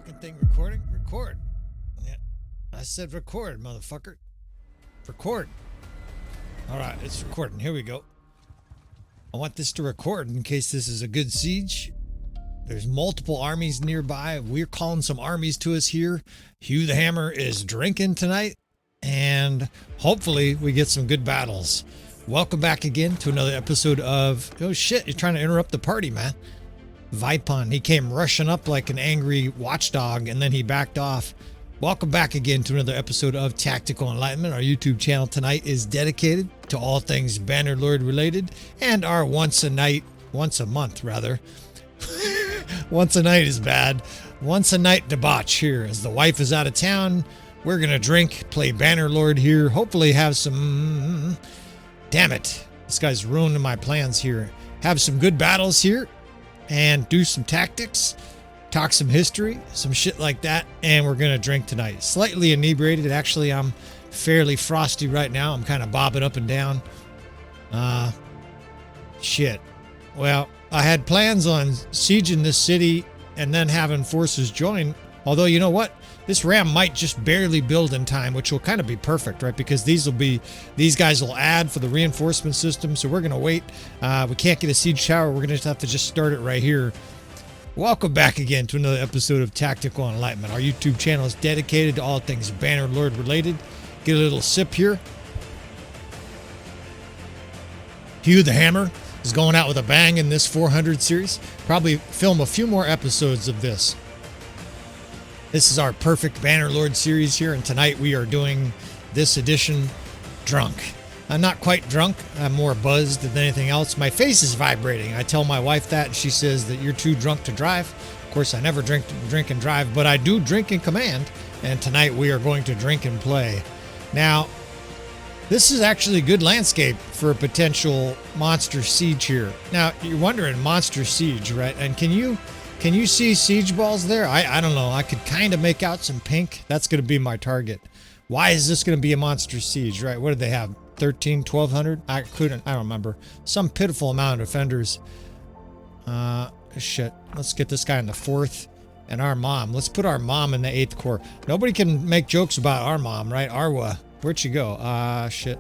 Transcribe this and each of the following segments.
fucking thing recording? Record. Yeah. I said record, motherfucker. Record. Alright, it's recording. Here we go. I want this to record in case this is a good siege. There's multiple armies nearby. We're calling some armies to us here. Hugh the Hammer is drinking tonight. And hopefully we get some good battles. Welcome back again to another episode of... Oh shit, you're trying to interrupt the party, man. Vipon, he came rushing up like an angry watchdog and then he backed off. Welcome back again to another episode of Tactical Enlightenment. Our YouTube channel tonight is dedicated to all things Bannerlord related and our once a month rather. Once a night is bad. Once a night debauch here as the wife is out of town. We're gonna drink, play Bannerlord here, hopefully have some... Damn it, this guy's ruining my plans here. Have some good battles here and do some tactics, talk some history, some shit like that, and we're gonna drink tonight. Slightly inebriated, actually I'm fairly frosty right now. I'm kind of bobbing up and down. Shit. Well, I had plans on sieging this city and then having forces join, although you know what? This ram might just barely build in time, which will kind of be perfect, right? Because these guys will add for the reinforcement system. So we're going to wait. We can't get a siege tower. We're going to have to just start it right here. Welcome back again to another episode of Tactical Enlightenment. Our YouTube channel is dedicated to all things Bannerlord related. Get a little sip here. Hugh the Hammer is going out with a bang in this 400 series. Probably film a few more episodes of this. This is our perfect Bannerlord series here, and tonight we are doing this edition drunk. I'm not quite drunk. I'm more buzzed than anything else. My face is vibrating. I tell my wife that, and she says that you're too drunk to drive. Of course, I never drink and drive, but I do drink in command, and tonight we are going to drink and play. Now, this is actually a good landscape for a potential monster siege here. Now, you're wondering, monster siege, right? And can you see siege balls there? I don't know. I could kind of make out some pink. That's going to be my target. Why is this going to be a monster siege, right? What did they have? 1,200? I don't remember. Some pitiful amount of defenders. Shit. Let's get this guy in the 4th. And our mom. Let's put our mom in the 8th Corps. Nobody can make jokes about our mom, right? Arwa. Where'd she go? Shit.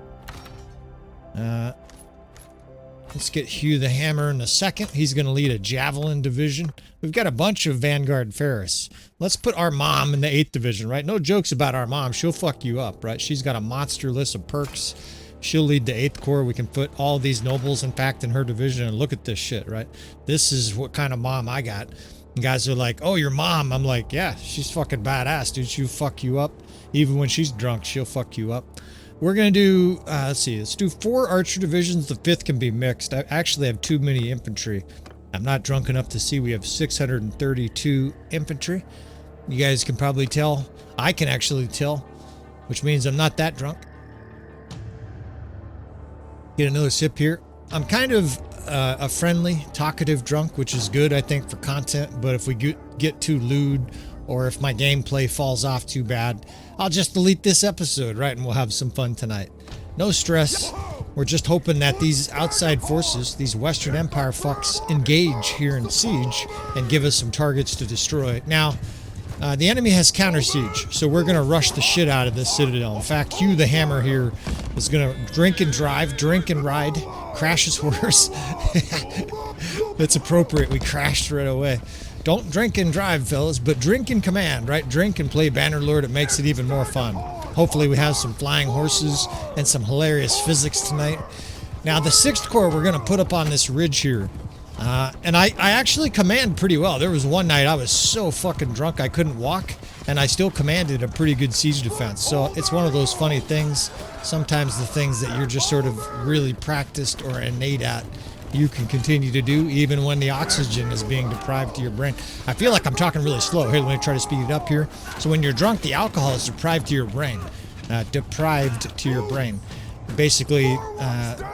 Let's get Hugh the Hammer in the 2nd. He's going to lead a Javelin division. We've got a bunch of Vanguard Ferris. Let's put our mom in the 8th division, right? No jokes about our mom. She'll fuck you up, right? She's got a monster list of perks. She'll lead the 8th Corps. We can put all these nobles, in fact, in her division. And look at this shit, right? This is what kind of mom I got. And guys are like, oh, your mom. I'm like, yeah, she's fucking badass, dude. She'll fuck you up. Even when she's drunk, she'll fuck you up. We're going to do, let's do 4 archer divisions. The 5th can be mixed. I actually have too many infantry. I'm not drunk enough to see we have 632 infantry. You guys can probably tell. I can actually tell, which means I'm not that drunk. Get another sip here. I'm kind of a friendly, talkative drunk, which is good, I think, for content. But if we get too lewd, or if my gameplay falls off too bad, I'll just delete this episode, right? And we'll have some fun tonight. No stress. We're just hoping that these outside forces, these Western Empire fucks, engage here in siege and give us some targets to destroy. Now, the enemy has counter siege, so we're going to rush the shit out of this citadel. In fact, Hugh the Hammer here is going to drink and drive, drink and ride, crash his horse. That's appropriate. We crashed right away. Don't drink and drive, fellas, but drink in command, right? Drink and play Bannerlord. It makes it even more fun. Hopefully we have some flying horses and some hilarious physics tonight. Now, the 6th Corps we're going to put up on this ridge here. And I actually command pretty well. There was one night I was so fucking drunk I couldn't walk, and I still commanded a pretty good siege defense. So it's one of those funny things. Sometimes the things that you're just sort of really practiced or innate at, you can continue to do even when the oxygen is being deprived to your brain. I feel like I'm talking really slow. Here, let me try to speed it up here. So when you're drunk, the alcohol is deprived to your brain. Basically,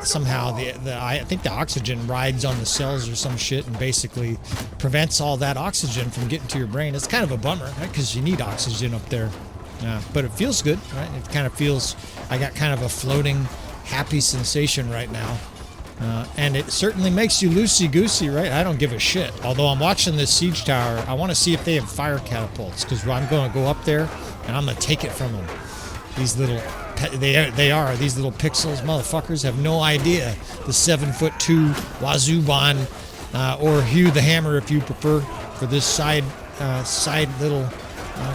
somehow I think the oxygen rides on the cells or some shit and basically prevents all that oxygen from getting to your brain. It's kind of a bummer, right? Because you need oxygen up there. But it feels good, right? It kind of feels, I got kind of a floating, happy sensation right now. And it certainly makes you loosey-goosey, right? I don't give a shit. Although I'm watching this siege tower, I want to see if they have fire catapults, because I'm going to go up there and I'm going to take it from them. These little, these little pixels, motherfuckers, have no idea the 7'2" Wazooban, or Hugh the Hammer, if you prefer, for this side little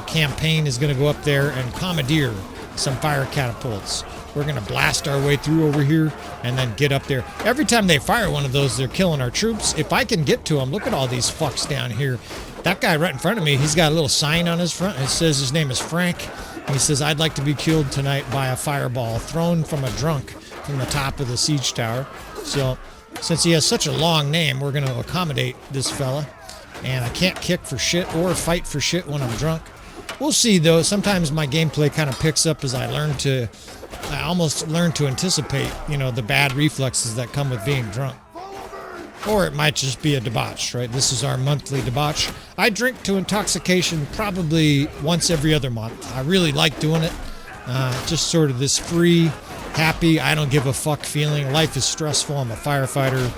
campaign is going to go up there and commandeer some fire catapults. We're going to blast our way through over here and then get up there. Every time they fire one of those, they're killing our troops. If I can get to them, look at all these fucks down here. That guy right in front of me, he's got a little sign on his front. It says his name is Frank. He says, I'd like to be killed tonight by a fireball thrown from a drunk from the top of the siege tower. So, since he has such a long name, we're going to accommodate this fella. And I can't kick for shit or fight for shit when I'm drunk. We'll see, though. Sometimes my gameplay kind of picks up as I almost learn to anticipate, the bad reflexes that come with being drunk. Or it might just be a debauch, right? This is our monthly debauch. I drink to intoxication probably once every other month. I really like doing it. Just sort of this free, happy, I don't give a fuck feeling. Life is stressful. I'm a firefighter.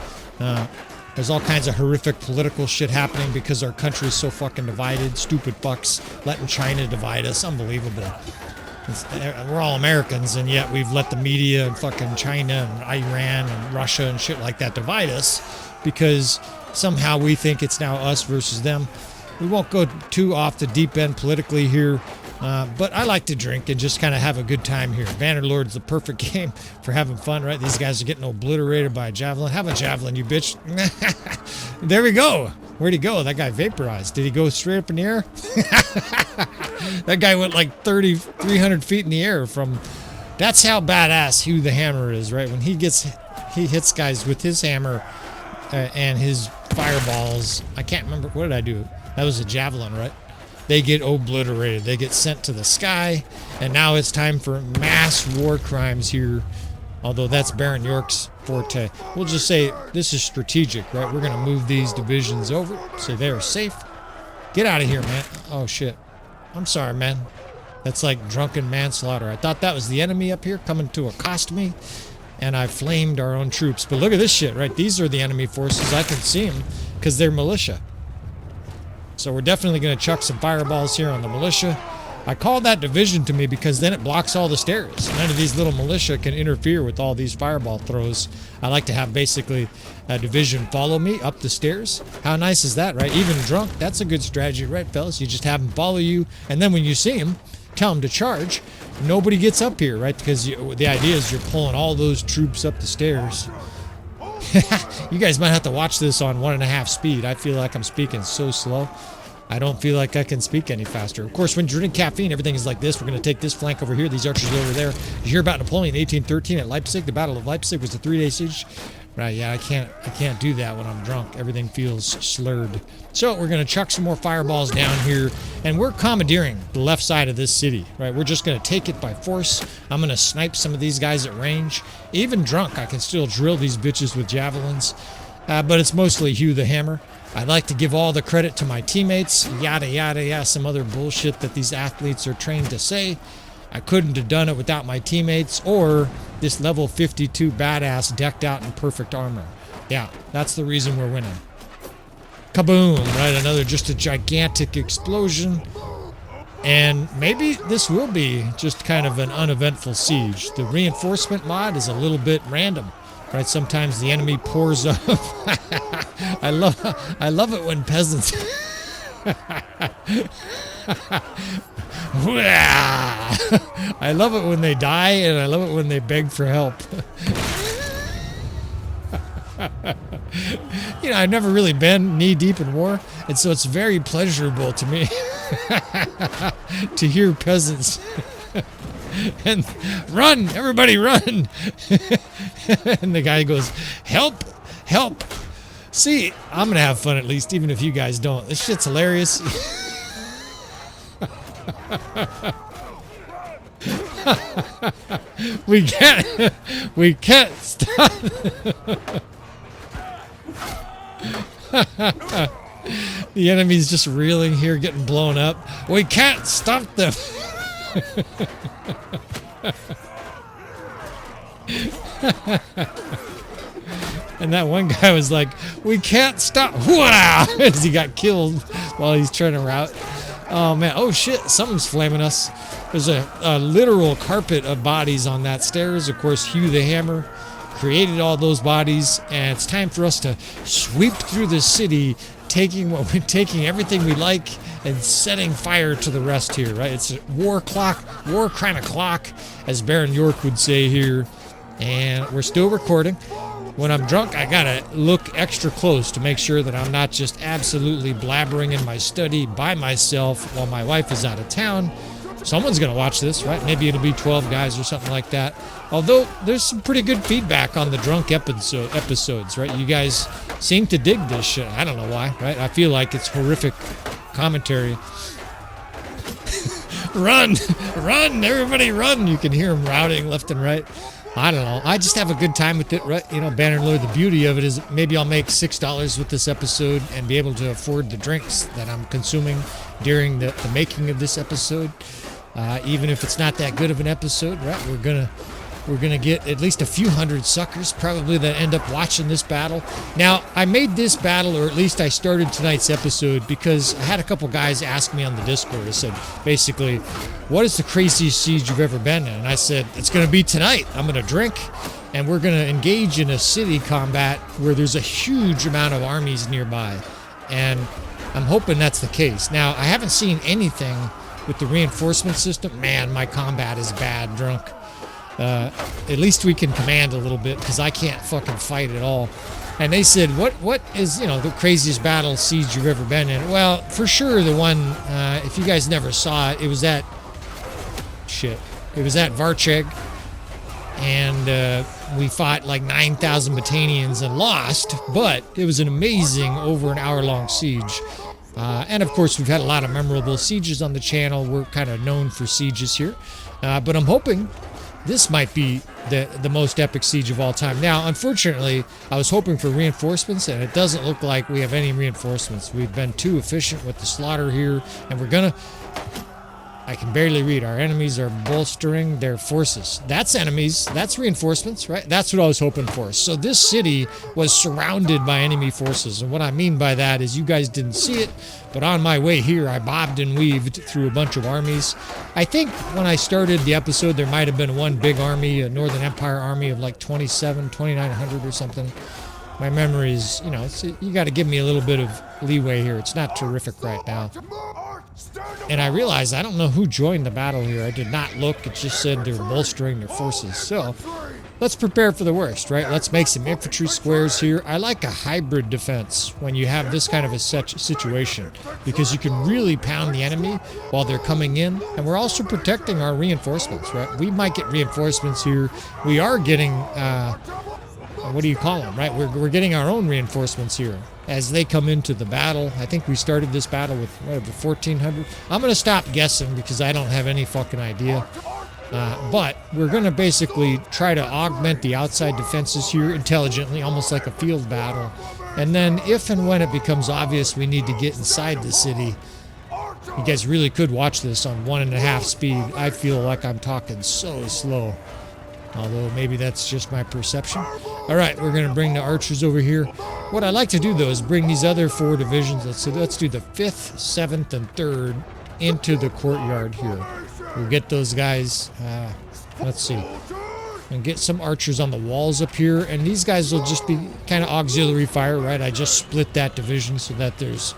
There's all kinds of horrific political shit happening because our country is so fucking divided. Stupid fucks letting China divide us. Unbelievable. We're all Americans, and yet we've let the media and fucking China and Iran and Russia and shit like that divide us because somehow we think it's now us versus them. We won't go too off the deep end politically here, but I like to drink and just kind of have a good time here. Bannerlord is the perfect game for having fun, right? These guys are getting obliterated by a javelin. Have a javelin, you bitch. There we go. Where'd he go? That guy vaporized. Did he go straight up in the air? That guy went like 300 feet in the air from... That's how badass Hugh the Hammer is, right? When he hits guys with his hammer and his fireballs. I can't remember. What did I do? That was a javelin, right? They get obliterated. They get sent to the sky. And now it's time for mass war crimes here. Although that's Baron York's forte. We'll just say this is strategic, right? We're going to move these divisions over so they're safe. Get out of here, man. Oh, shit. I'm sorry, man. That's like drunken manslaughter. I thought that was the enemy up here coming to accost me. And I flamed our own troops. But look at this shit, right? These are the enemy forces. I can see them because they're militia. So we're definitely going to chuck some fireballs here on the militia. I called that division to me because then it blocks all the stairs. None of these little militia can interfere with all these fireball throws. I like to have basically a division follow me up the stairs. How nice is that, right? Even drunk, that's a good strategy, right, fellas? You just have them follow you, and then when you see them, tell them to charge. Nobody gets up here, right? Because the idea is you're pulling all those troops up the stairs. You guys might have to watch this on 1.5 speed. I feel like I'm speaking so slow. I don't feel like I can speak any faster. Of course, when you're drinking caffeine, everything is like this. We're going to take this flank over here. These archers are over there. You hear about Napoleon in 1813 at Leipzig? The Battle of Leipzig was a 3-day siege. Right, yeah, I can't do that when I'm drunk. Everything feels slurred. So we're going to chuck some more fireballs down here, and we're commandeering the left side of this city, right? We're just going to take it by force. I'm going to snipe some of these guys at range. Even drunk, I can still drill these bitches with javelins, but it's mostly Hugh the Hammer. I'd like to give all the credit to my teammates, yada, yada, yada, some other bullshit that these athletes are trained to say. I couldn't have done it without my teammates or this level 52 badass decked out in perfect armor. Yeah, that's the reason we're winning. Kaboom, right? Another just a gigantic explosion. And maybe this will be just kind of an uneventful siege. The reinforcement mod is a little bit random, right? Sometimes the enemy pours up. I love it when peasants... I love it when they die, and I love it when they beg for help. You know, I've never really been knee-deep in war, and so it's very pleasurable to me to hear peasants and run, everybody run. And the guy goes, help, help. See, I'm going to have fun at least, even if you guys don't. This shit's hilarious. We can't stop. The enemy's just reeling here, getting blown up. We can't stop them. And that one guy was like, we can't stop, wow, as he got killed while he's trying to rout. Oh man, oh shit, something's flaming us. There's a literal carpet of bodies on that stairs. Of course, Hugh the Hammer created all those bodies, and it's time for us to sweep through the city, taking everything we like and setting fire to the rest here, right? It's a war kind of clock, as Baron York would say here. And we're still recording. When I'm drunk, I gotta look extra close to make sure that I'm not just absolutely blabbering in my study by myself while my wife is out of town. Someone's gonna watch this, right? Maybe it'll be 12 guys or something like that. Although there's some pretty good feedback on the drunk episodes, right? You guys seem to dig this shit. I don't know why, right? I feel like it's horrific commentary. Run! Run! Everybody run! You can hear them routing left and right. I don't know. I just have a good time with it, right? You know, Bannerlord, the beauty of it is maybe I'll make $6 with this episode and be able to afford the drinks that I'm consuming during the making of this episode. Even if it's not that good of an episode, right? We're gonna get at least a few hundred suckers probably that end up watching this battle. Now, I made this battle, or at least I started tonight's episode, because I had a couple guys ask me on the Discord. I said, basically, what is the craziest siege you've ever been in? And I said, it's gonna be tonight. I'm gonna drink, and we're gonna engage in a city combat where there's a huge amount of armies nearby. And I'm hoping that's the case. Now, I haven't seen anything with the reinforcement system. Man, my combat is bad drunk. At least we can command a little bit, because I can't fucking fight at all. And they said, what is, you know, the craziest battle siege you've ever been in? Well, for sure the one, if you guys never saw it, it was at Varcheg, and we fought like 9,000 Battanians and lost, but it was an amazing over an hour-long siege. And of course, we've had a lot of memorable sieges on the channel. We're kind of known for sieges here, but I'm hoping this might be the most epic siege of all time. Now, unfortunately, I was hoping for reinforcements, and it doesn't look like we have any reinforcements. We've been too efficient with the slaughter here, and we're gonna... I can barely read. Our enemies are bolstering their forces. That's enemies. That's reinforcements, right? That's what I was hoping for. So this city was surrounded by enemy forces. And what I mean by that is you guys didn't see it, but on my way here, I bobbed and weaved through a bunch of armies. I think when I started the episode, there might have been one big army, a Northern Empire army of like 2,900 or something. My memory is, you know, you got to give me a little bit of leeway here. It's not terrific right now. And I realized I don't know who joined the battle here. I did not look. It just said they're bolstering their forces. So let's prepare for the worst, right? Let's make some infantry squares here. I like a hybrid defense when you have this kind of a situation, because you can really pound the enemy while they're coming in. And we're also protecting our reinforcements, right? We might get reinforcements here. We are getting... what do you call them, right? We're getting our own reinforcements here as they come into the battle. I think we started this battle with, whatever, 1,400. I'm going to stop guessing because I don't have any fucking idea. But we're going to basically try to augment the outside defenses here intelligently, almost like a field battle. And then if and when it becomes obvious we need to get inside the city, you guys really could watch this on 1.5 speed. I feel like I'm talking so slow. Although maybe that's just my perception. All right, we're going to bring the archers over here. What I like to do, though, is bring these other 4 divisions. Let's do the 5th, 7th, and 3rd into the courtyard here. We'll get those guys. Let's see. And get some archers on the walls up here. And these guys will just be kind of auxiliary fire, right? I just split that division so that there's,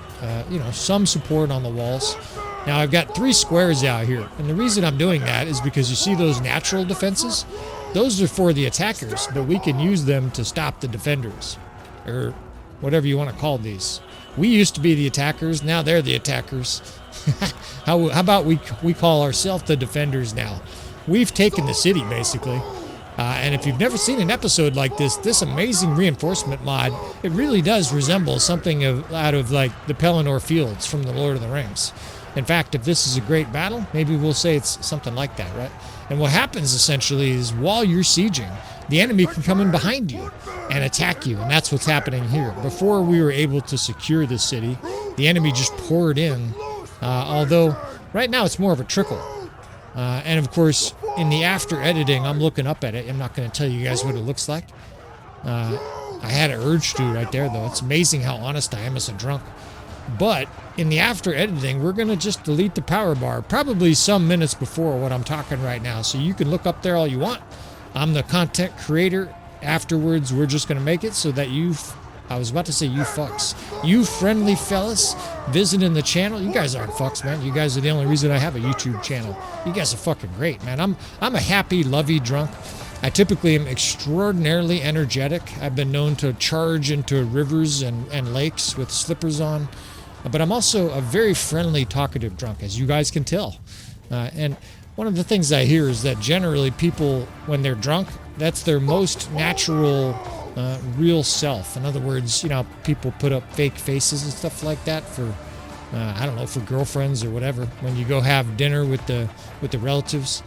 you know, some support on the walls. Now, I've got 3 squares out here. And the reason I'm doing that is because you see those natural defenses? Those are for the attackers, but we can use them to stop the defenders, or whatever you want to call these. We used to be the attackers, now they're the attackers. How about we call ourselves the defenders now? We've taken the city, basically. And if you've never seen an episode like this amazing reinforcement mod, it really does resemble something out of like the Pelennor Fields from the Lord of the Rings. In fact, if this is a great battle, maybe we'll say it's something like that, right? And what happens essentially is while you're sieging, the enemy can come in behind you and attack you, and that's what's happening here. Before we were able to secure the city, the enemy just poured in, although right now it's more of a trickle. And of course, in the after editing, I'm looking up at it. I'm not going to tell you guys what it looks like. I had an urge to right there, though. It's amazing how honest I am as a drunk. But in the after editing, we're going to just delete the power bar, probably some minutes before what I'm talking right now. So you can look up there all you want. I'm the content creator. Afterwards, we're just going to make it so that I was about to say you fucks. You friendly fellas visiting the channel. You guys aren't fucks, man. You guys are the only reason I have a YouTube channel. You guys are fucking great, man. I'm a happy, lovey drunk. I typically am extraordinarily energetic. I've been known to charge into rivers and lakes with slippers on. But I'm also a very friendly, talkative drunk, as you guys can tell. And one of the things I hear is that generally people, when they're drunk, that's their most natural, real self. In other words, you know, people put up fake faces and stuff like that for, I don't know, for girlfriends or whatever, when you go have dinner with the relatives.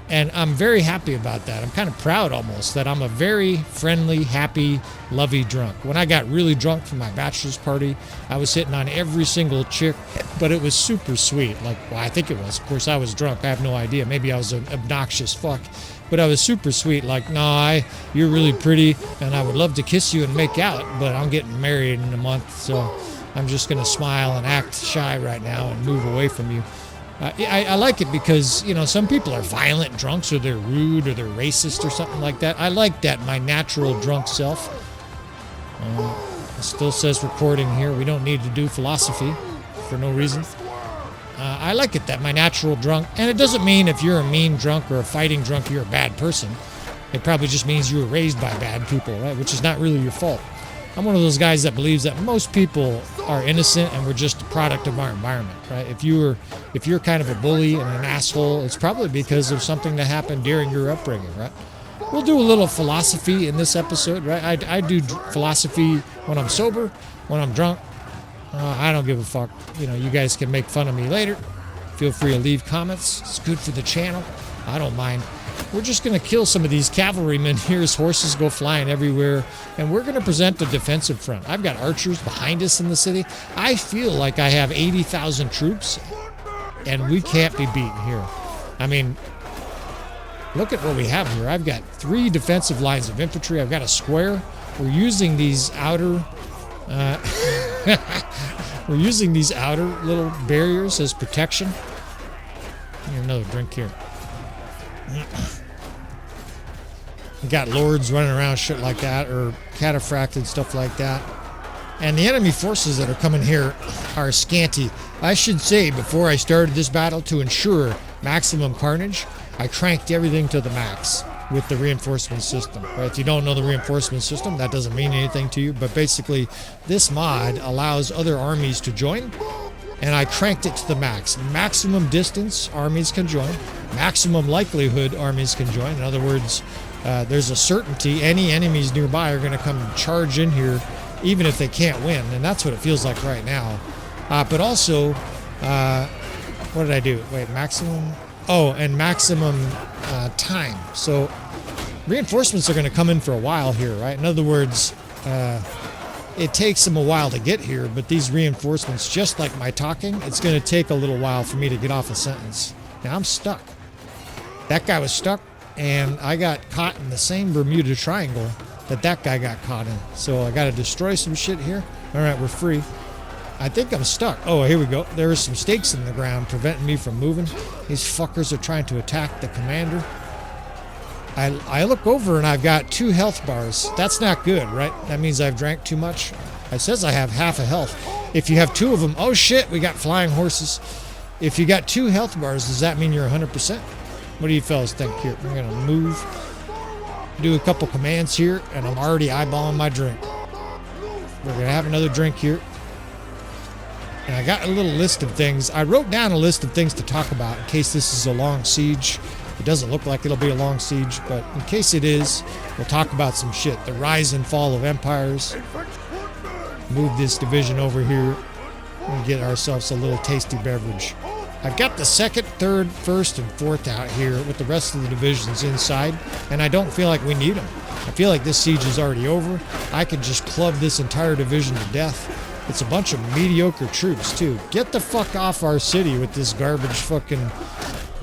And I'm very happy about that. I'm kind of proud almost that I'm a very friendly, happy, lovey drunk. When I got really drunk from my bachelor's party, I was hitting on every single chick, but it was super sweet. Like, well, I think it was. Of course, I was drunk. I have no idea. Maybe I was an obnoxious fuck, but I was super sweet. Like, nah, you're really pretty, and I would love to kiss you and make out, but I'm getting married in a month, so I'm just going to smile and act shy right now and move away from you. I like it because, you know, some people are violent drunks or they're rude or they're racist or something like that. I like that, my natural drunk self. It still says recording here. We don't need to do philosophy for no reason. I like it that my natural drunk, and it doesn't mean if you're a mean drunk or a fighting drunk, you're a bad person. It probably just means you were raised by bad people, right? Which is not really your fault. I'm one of those guys that believes that most people are innocent and we're just a product of our environment, right? If you're kind of a bully and an asshole, it's probably because of something that happened during your upbringing, right? We'll do a little philosophy in this episode, right? I do philosophy when I'm sober, when I'm drunk. I don't give a fuck. You know, you guys can make fun of me later. Feel free to leave comments. It's good for the channel. I don't mind. We're just going to kill some of these cavalrymen here as horses go flying everywhere, and we're going to present a defensive front. I've got archers behind us in the city. I feel like I have 80,000 troops, and we can't be beaten here. I mean, look at what we have here. I've got 3 defensive lines of infantry. I've got a square. We're using these outer... we're using these outer little barriers as protection. Need another drink here. Got lords running around shit like that, or cataphracted stuff like that. And the enemy forces that are coming here are scanty. I should say, before I started this battle, to ensure maximum carnage, I cranked everything to the max with the reinforcement system. Right? If you don't know the reinforcement system, that doesn't mean anything to you, but basically this mod allows other armies to join, and I cranked it to the max. Maximum distance armies can join. Maximum likelihood armies can join. In other words, there's a certainty any enemies nearby are going to come and charge in here, even if they can't win. And that's what it feels like right now. But also, what did I do? Wait, maximum? Oh, and maximum time. So reinforcements are going to come in for a while here, right? In other words, it takes them a while to get here, but these reinforcements, just like my talking, it's going to take a little while for me to get off a sentence. Now I'm stuck. That guy was stuck, and I got caught in the same Bermuda Triangle that guy got caught in. So I got to destroy some shit here. All right, we're free. I think I'm stuck. Oh, here we go. There are some stakes in the ground preventing me from moving. These fuckers are trying to attack the commander. I look over and I've got 2 health bars. That's not good, right? That means I've drank too much. It says I have half a health. If you have 2 of them, oh shit, we got flying horses. If you got 2 health bars, does that mean you're 100%? What do you fellas think here? We're going to move, do a couple commands here, and I'm already eyeballing my drink. We're going to have another drink here. And I got a little list of things. I wrote down a list of things to talk about in case this is a long siege. It doesn't look like it'll be a long siege, but in case it is, we'll talk about some shit. The rise and fall of empires. Move this division over here and get ourselves a little tasty beverage. I've got the 2nd, 3rd, 1st, and 4th out here with the rest of the divisions inside, and I don't feel like we need them. I feel like this siege is already over. I could just club this entire division to death. It's a bunch of mediocre troops, too. Get the fuck off our city with this garbage fucking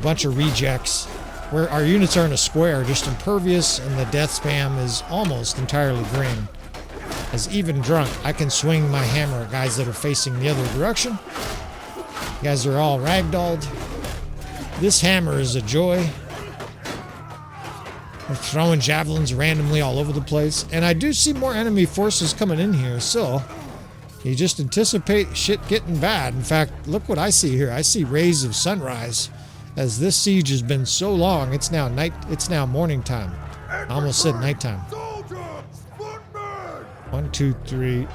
bunch of rejects. where our units are in a square, just impervious, and the death spam is almost entirely green. As even drunk, I can swing my hammer at guys that are facing the other direction. You guys are all ragdolled. This hammer is a joy. We're throwing javelins randomly all over the place. And I do see more enemy forces coming in here, so you just anticipate shit getting bad. In fact, look what I see here. I see rays of sunrise. As this siege has been so long, it's now morning time. I almost said nighttime. 1, 2, 3.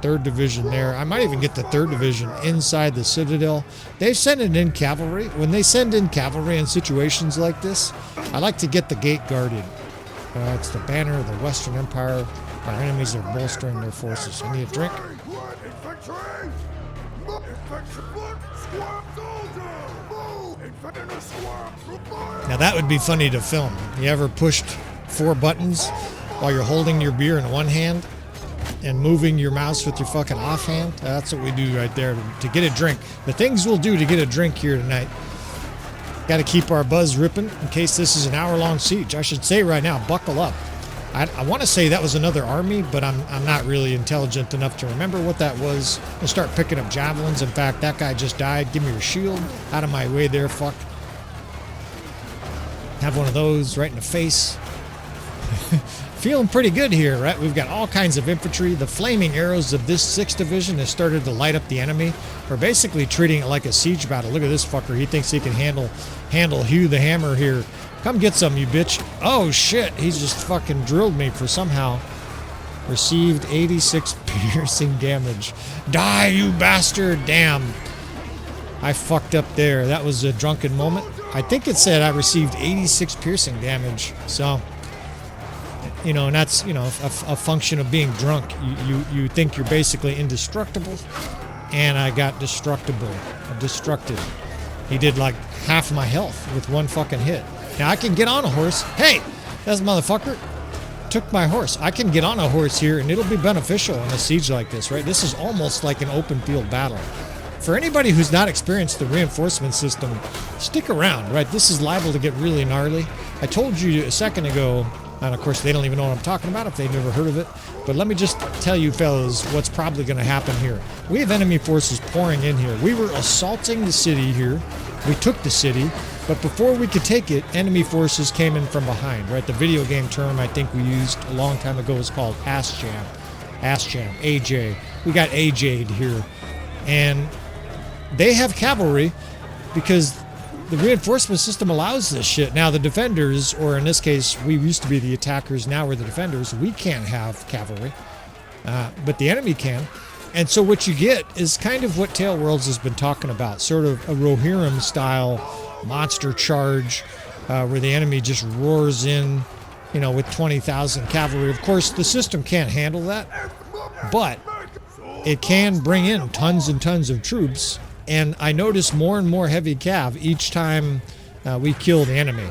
3rd Division there. I might even get the 3rd Division inside the Citadel. They've sent in cavalry. When they send in cavalry in situations like this, I like to get the gate guarded. It's the banner of the Western Empire. Our enemies are bolstering their forces. I need a drink. Now that would be funny to film. You ever pushed 4 buttons while you're holding your beer in one hand and moving your mouse with your fucking offhand? That's what we do right there to get a drink. The things we'll do to get a drink here tonight. Got to keep our buzz ripping in case this is an hour-long siege. I should say right now, buckle up. I want to say that was another army, but I'm not really intelligent enough to remember what that was. I'll start picking up javelins. In fact, that guy just died. Give me your shield. Out of my way there, fuck. Have one of those right in the face. Feeling pretty good here, right? We've got all kinds of infantry. The flaming arrows of this 6th Division has started to light up the enemy. We're basically treating it like a siege battle. Look at this fucker. He thinks he can handle Hugh the Hammer here. Come get some, you bitch. Oh, shit. He's just fucking drilled me for somehow. Received 86 piercing damage. Die, you bastard. Damn. I fucked up there. That was a drunken moment. I think it said I received 86 piercing damage. So, you know, and that's, you know, a function of being drunk. You think you're basically indestructible, and I got destructed. He did like half my health with one fucking hit. Now I can get on a horse. Hey, that motherfucker took my horse. I can get on a horse here, and it'll be beneficial in a siege like this, right? This is almost like an open field battle. For anybody who's not experienced the reinforcement system, stick around, right? This is liable to get really gnarly. I told you a second ago, and of course they don't even know what I'm talking about if they've never heard of it, but let me just tell you fellas what's probably going to happen here. We have enemy forces pouring in here. We were assaulting the city here. We took the city, but before we could take it, enemy forces came in from behind, right? The video game term I think we used a long time ago is called ass jam. Ass jam, AJ. We got AJ'd here. And they have cavalry because the reinforcement system allows this shit. Now the defenders, or in this case, we used to be the attackers, now we're the defenders. We can't have cavalry, but the enemy can. And so what you get is kind of what Tail Worlds has been talking about, sort of a Rohirrim style monster charge, where the enemy just roars in, you know, with 20,000 cavalry. Of course, the system can't handle that, but it can bring in tons and tons of troops. And I notice more and more heavy cav each time we kill the enemy.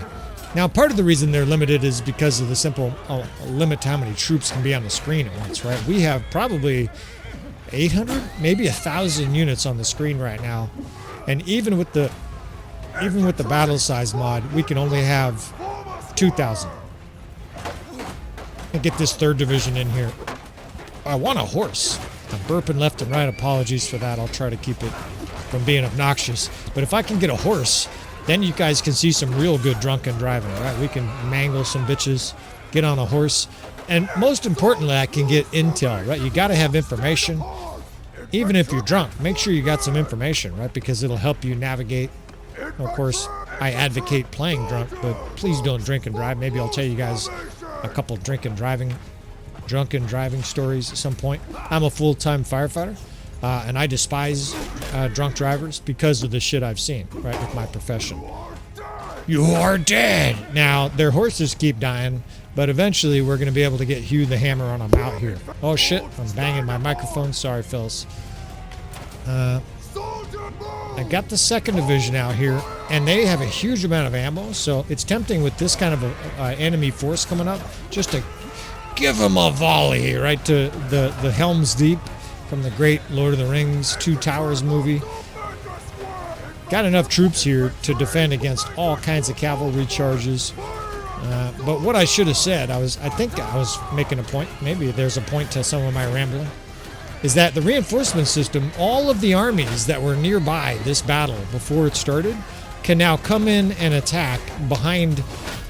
Now, part of the reason they're limited is because of the simple limit to how many troops can be on the screen at once, right? We have probably 800, maybe 1,000 units on the screen right now. And even with the battle size mod, we can only have 2,000. And get this 3rd Division in here. I want a horse. I'm burping left and right. Apologies for that. I'll try to keep it from being obnoxious. But if I can get a horse, then you guys can see some real good drunken driving, all right? We can mangle some bitches, get on a horse, and most importantly, I can get intel, right? You got to have information. Even if you're drunk, make sure you got some information, right? Because it'll help you navigate. Of course, I advocate playing drunk, but please don't drink and drive. Maybe I'll tell you guys a couple drunken driving stories at some point. I'm a full-time firefighter. And I despise drunk drivers because of the shit I've seen, right, with my profession. You are dead! Now, their horses keep dying, but eventually we're going to be able to get Hugh the Hammer on them out here. Oh shit, I'm banging my microphone. Sorry, fellas. I got the 2nd Division out here, and they have a huge amount of ammo, so it's tempting with this kind of enemy force coming up just to give them a volley, right, to the Helm's Deep from the great Lord of the Rings, Two Towers movie. Got enough troops here to defend against all kinds of cavalry charges. But what I should have said, I think I was making a point, maybe there's a point to some of my rambling, is that the reinforcement system, all of the armies that were nearby this battle before it started, can now come in and attack behind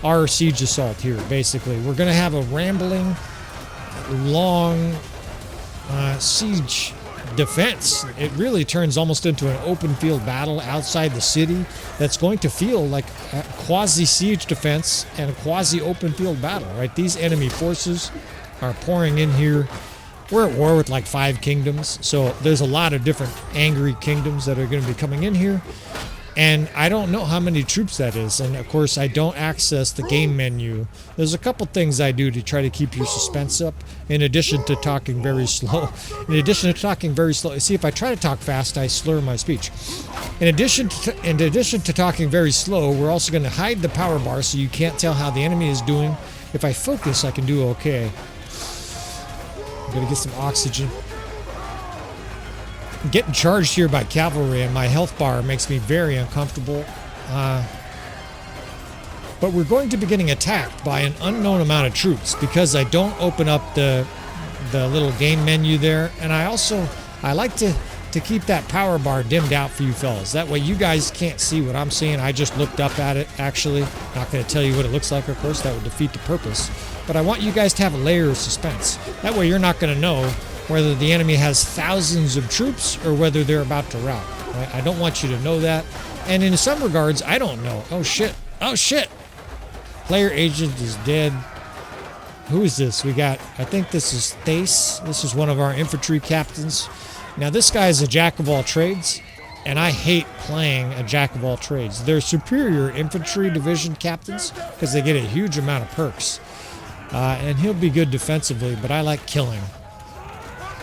our siege assault here, basically. We're going to have a rambling, long siege defense. It really turns almost into an open field battle outside the city that's going to feel like a quasi-siege defense and a quasi-open field battle, right? These enemy forces are pouring in here. We're at war with like 5 kingdoms, so there's a lot of different angry kingdoms that are going to be coming in here. And I don't know how many troops that is. And of course, I don't access the game menu. There's a couple things I do to try to keep your suspense up, in addition to talking very slow. See, if I try to talk fast, I slur my speech. In addition to talking very slow, we're also going to hide the power bar so you can't tell how the enemy is doing. If I focus, I can do okay. I'm going to get some oxygen. I'm getting charged here by cavalry, and my health bar makes me very uncomfortable. But we're going to be getting attacked by an unknown amount of troops because I don't open up the little game menu there. And I like to keep that power bar dimmed out for you fellas. That way you guys can't see what I'm seeing. I just looked up at it, actually. Not going to tell you what it looks like, of course. That would defeat the purpose. But I want you guys to have a layer of suspense. That way you're not going to know whether the enemy has thousands of troops or whether they're about to rout. Right? I don't want you to know that. And in some regards, I don't know. Oh, shit. Oh, shit. Player agent is dead. Who is this? We got, I think this is Thace. This is one of our infantry captains. Now, this guy is a jack of all trades, and I hate playing a jack of all trades. They're superior infantry division captains because they get a huge amount of perks. And he'll be good defensively, but I like killing.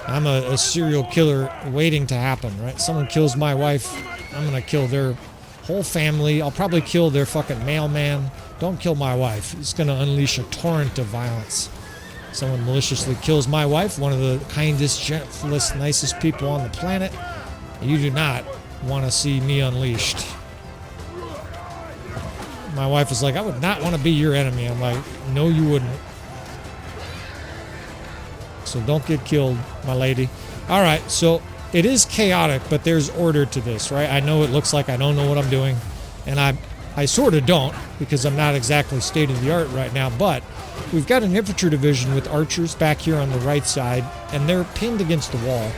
I'm a serial killer waiting to happen, right? Someone kills my wife, I'm going to kill their whole family. I'll probably kill their fucking mailman. Don't kill my wife. It's going to unleash a torrent of violence. Someone maliciously kills my wife, one of the kindest, gentlest, nicest people on the planet. You do not want to see me unleashed. My wife is like, I would not want to be your enemy. I'm like, no, you wouldn't. So don't get killed, my lady. All right, so it is chaotic, but there's order to this, right? I know it looks like I don't know what I'm doing, and I sort of don't, because I'm not exactly state-of-the-art right now, but we've got an infantry division with archers back here on the right side, and they're pinned against the wall.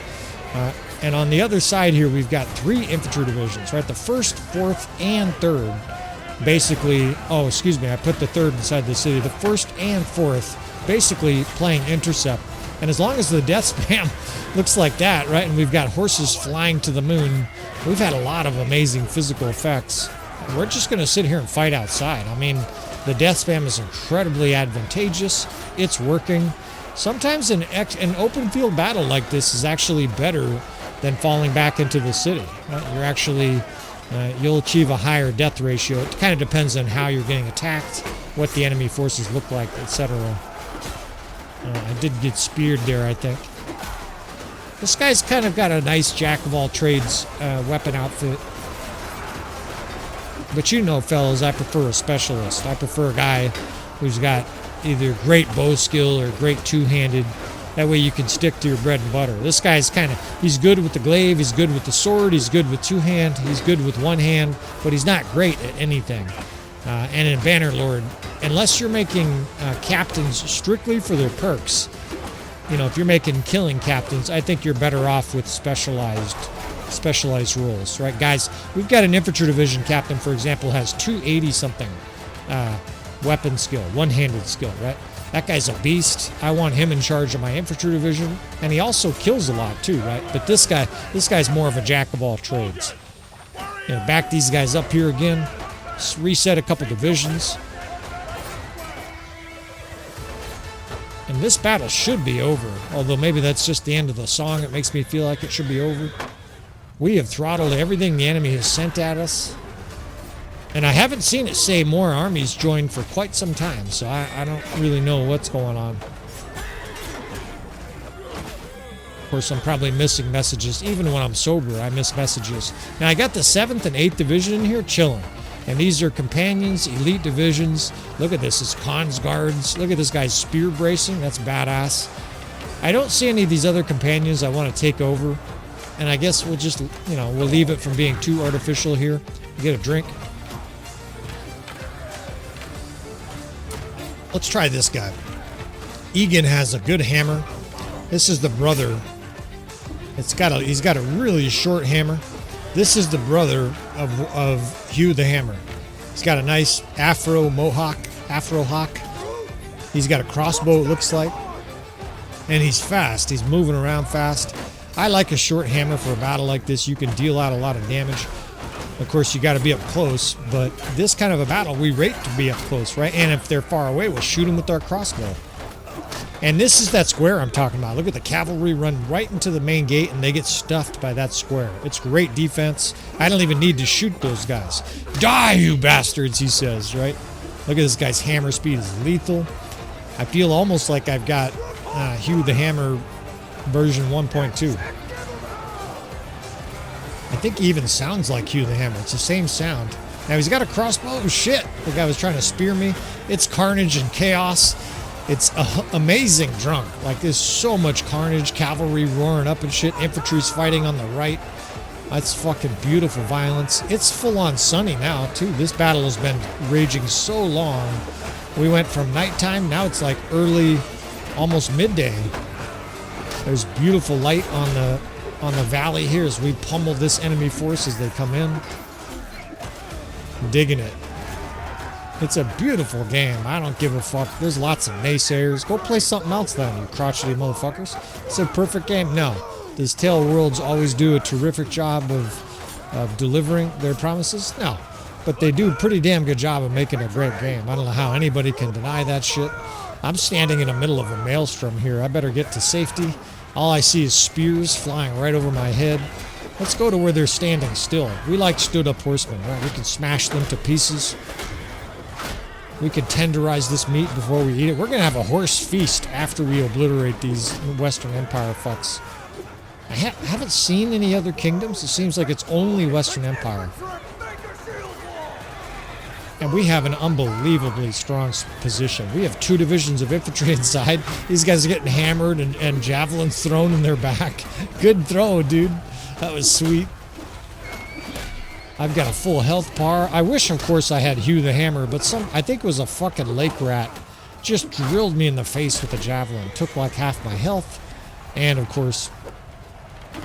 And on the other side here, we've got 3 infantry divisions, right? The 1st, 4th, and 3rd. Basically, oh, excuse me, I put the 3rd inside the city. The 1st and 4th basically playing intercept. And as long as the death spam looks like that, right, and we've got horses flying to the moon, we've had a lot of amazing physical effects. We're just going to sit here and fight outside. I mean, the death spam is incredibly advantageous. It's working. Sometimes an open field battle like this is actually better than falling back into the city. Right? You're actually, you'll achieve a higher death ratio. It kind of depends on how you're getting attacked, what the enemy forces look like, etc. I did get speared there, I think. This guy's kind of got a nice jack-of-all-trades weapon outfit. But you know, fellas, I prefer a specialist. I prefer a guy who's got either great bow skill or great two-handed. That way you can stick to your bread and butter. This guy's he's good with the glaive, he's good with the sword, he's good with two-hand, he's good with one hand, but he's not great at anything. And in Bannerlord, unless you're making captains strictly for their perks, you know, if you're making killing captains, I think you're better off with specialized roles, right? Guys, we've got an infantry division captain, for example, has 280-something weapon skill, one-handed skill, right? That guy's a beast. I want him in charge of my infantry division, and he also kills a lot too, right? But this guy's more of a jack of all trades. You know, back these guys up here again. Reset a couple divisions. And this battle should be over, although maybe that's just the end of the song. It makes me feel like it should be over. We have throttled everything the enemy has sent at us. And I haven't seen it say more armies joined for quite some time, so I don't really know what's going on. Of course, I'm probably missing messages. Even when I'm sober, I miss messages. Now, I got the 7th and 8th Division in here chilling. And these are companions, elite divisions. Look at this. It's Khan's guards. Look at this guy's spear bracing. That's badass. I don't see any of these other companions I want to take over. And I guess we'll just, we'll leave it from being too artificial here. Get a drink. Let's try this guy. Egan has a good hammer. This is the brother. He's got a really short hammer. This is the brother of Hugh the Hammer. He's got a nice afro hawk. He's got a crossbow, it looks like. And he's fast. He's moving around fast. I like a short hammer for a battle like this. You can deal out a lot of damage. Of course, you got to be up close, but this kind of a battle, we rate to be up close, right? And if they're far away, we'll shoot them with our crossbow. And this is that square I'm talking about. Look at the cavalry run right into the main gate, and they get stuffed by that square. It's great defense. I don't even need to shoot those guys. Die, you bastards, he says, right? Look at this guy's hammer speed is lethal. I feel almost like I've got Hugh the Hammer version 1.2. I think he even sounds like Hugh the Hammer. It's the same sound. Now, he's got a crossbow. Oh, shit. The guy was trying to spear me. It's carnage and chaos. It's amazing drunk. Like, there's so much carnage, cavalry roaring up and shit, infantry's fighting on the right. That's fucking beautiful violence. It's full-on sunny now, too. This battle has been raging so long. We went from nighttime, now it's like early, almost midday. There's beautiful light on the valley here as we pummel this enemy force as they come in. I'm digging it. It's a beautiful game. I don't give a fuck. There's lots of naysayers. Go play something else then, you crotchety motherfuckers. It's a perfect game. No. Does Tale Worlds always do a terrific job of delivering their promises? No. But they do a pretty damn good job of making a great game. I don't know how anybody can deny that shit. I'm standing in the middle of a maelstrom here. I better get to safety. All I see is spears flying right over my head. Let's go to where they're standing still. We like stood-up horsemen, right? We can smash them to pieces. We can tenderize this meat before we eat it. We're going to have a horse feast after we obliterate these Western Empire fucks. I haven't seen any other kingdoms. It seems like it's only Western Empire. And we have an unbelievably strong position. We have 2 divisions of infantry inside. These guys are getting hammered and javelins thrown in their back. Good throw, dude. That was sweet. I've got a full health bar. I wish, of course, I had Hugh the Hammer, but I think it was a fucking lake rat. Just drilled me in the face with a javelin. Took like half my health. And, of course,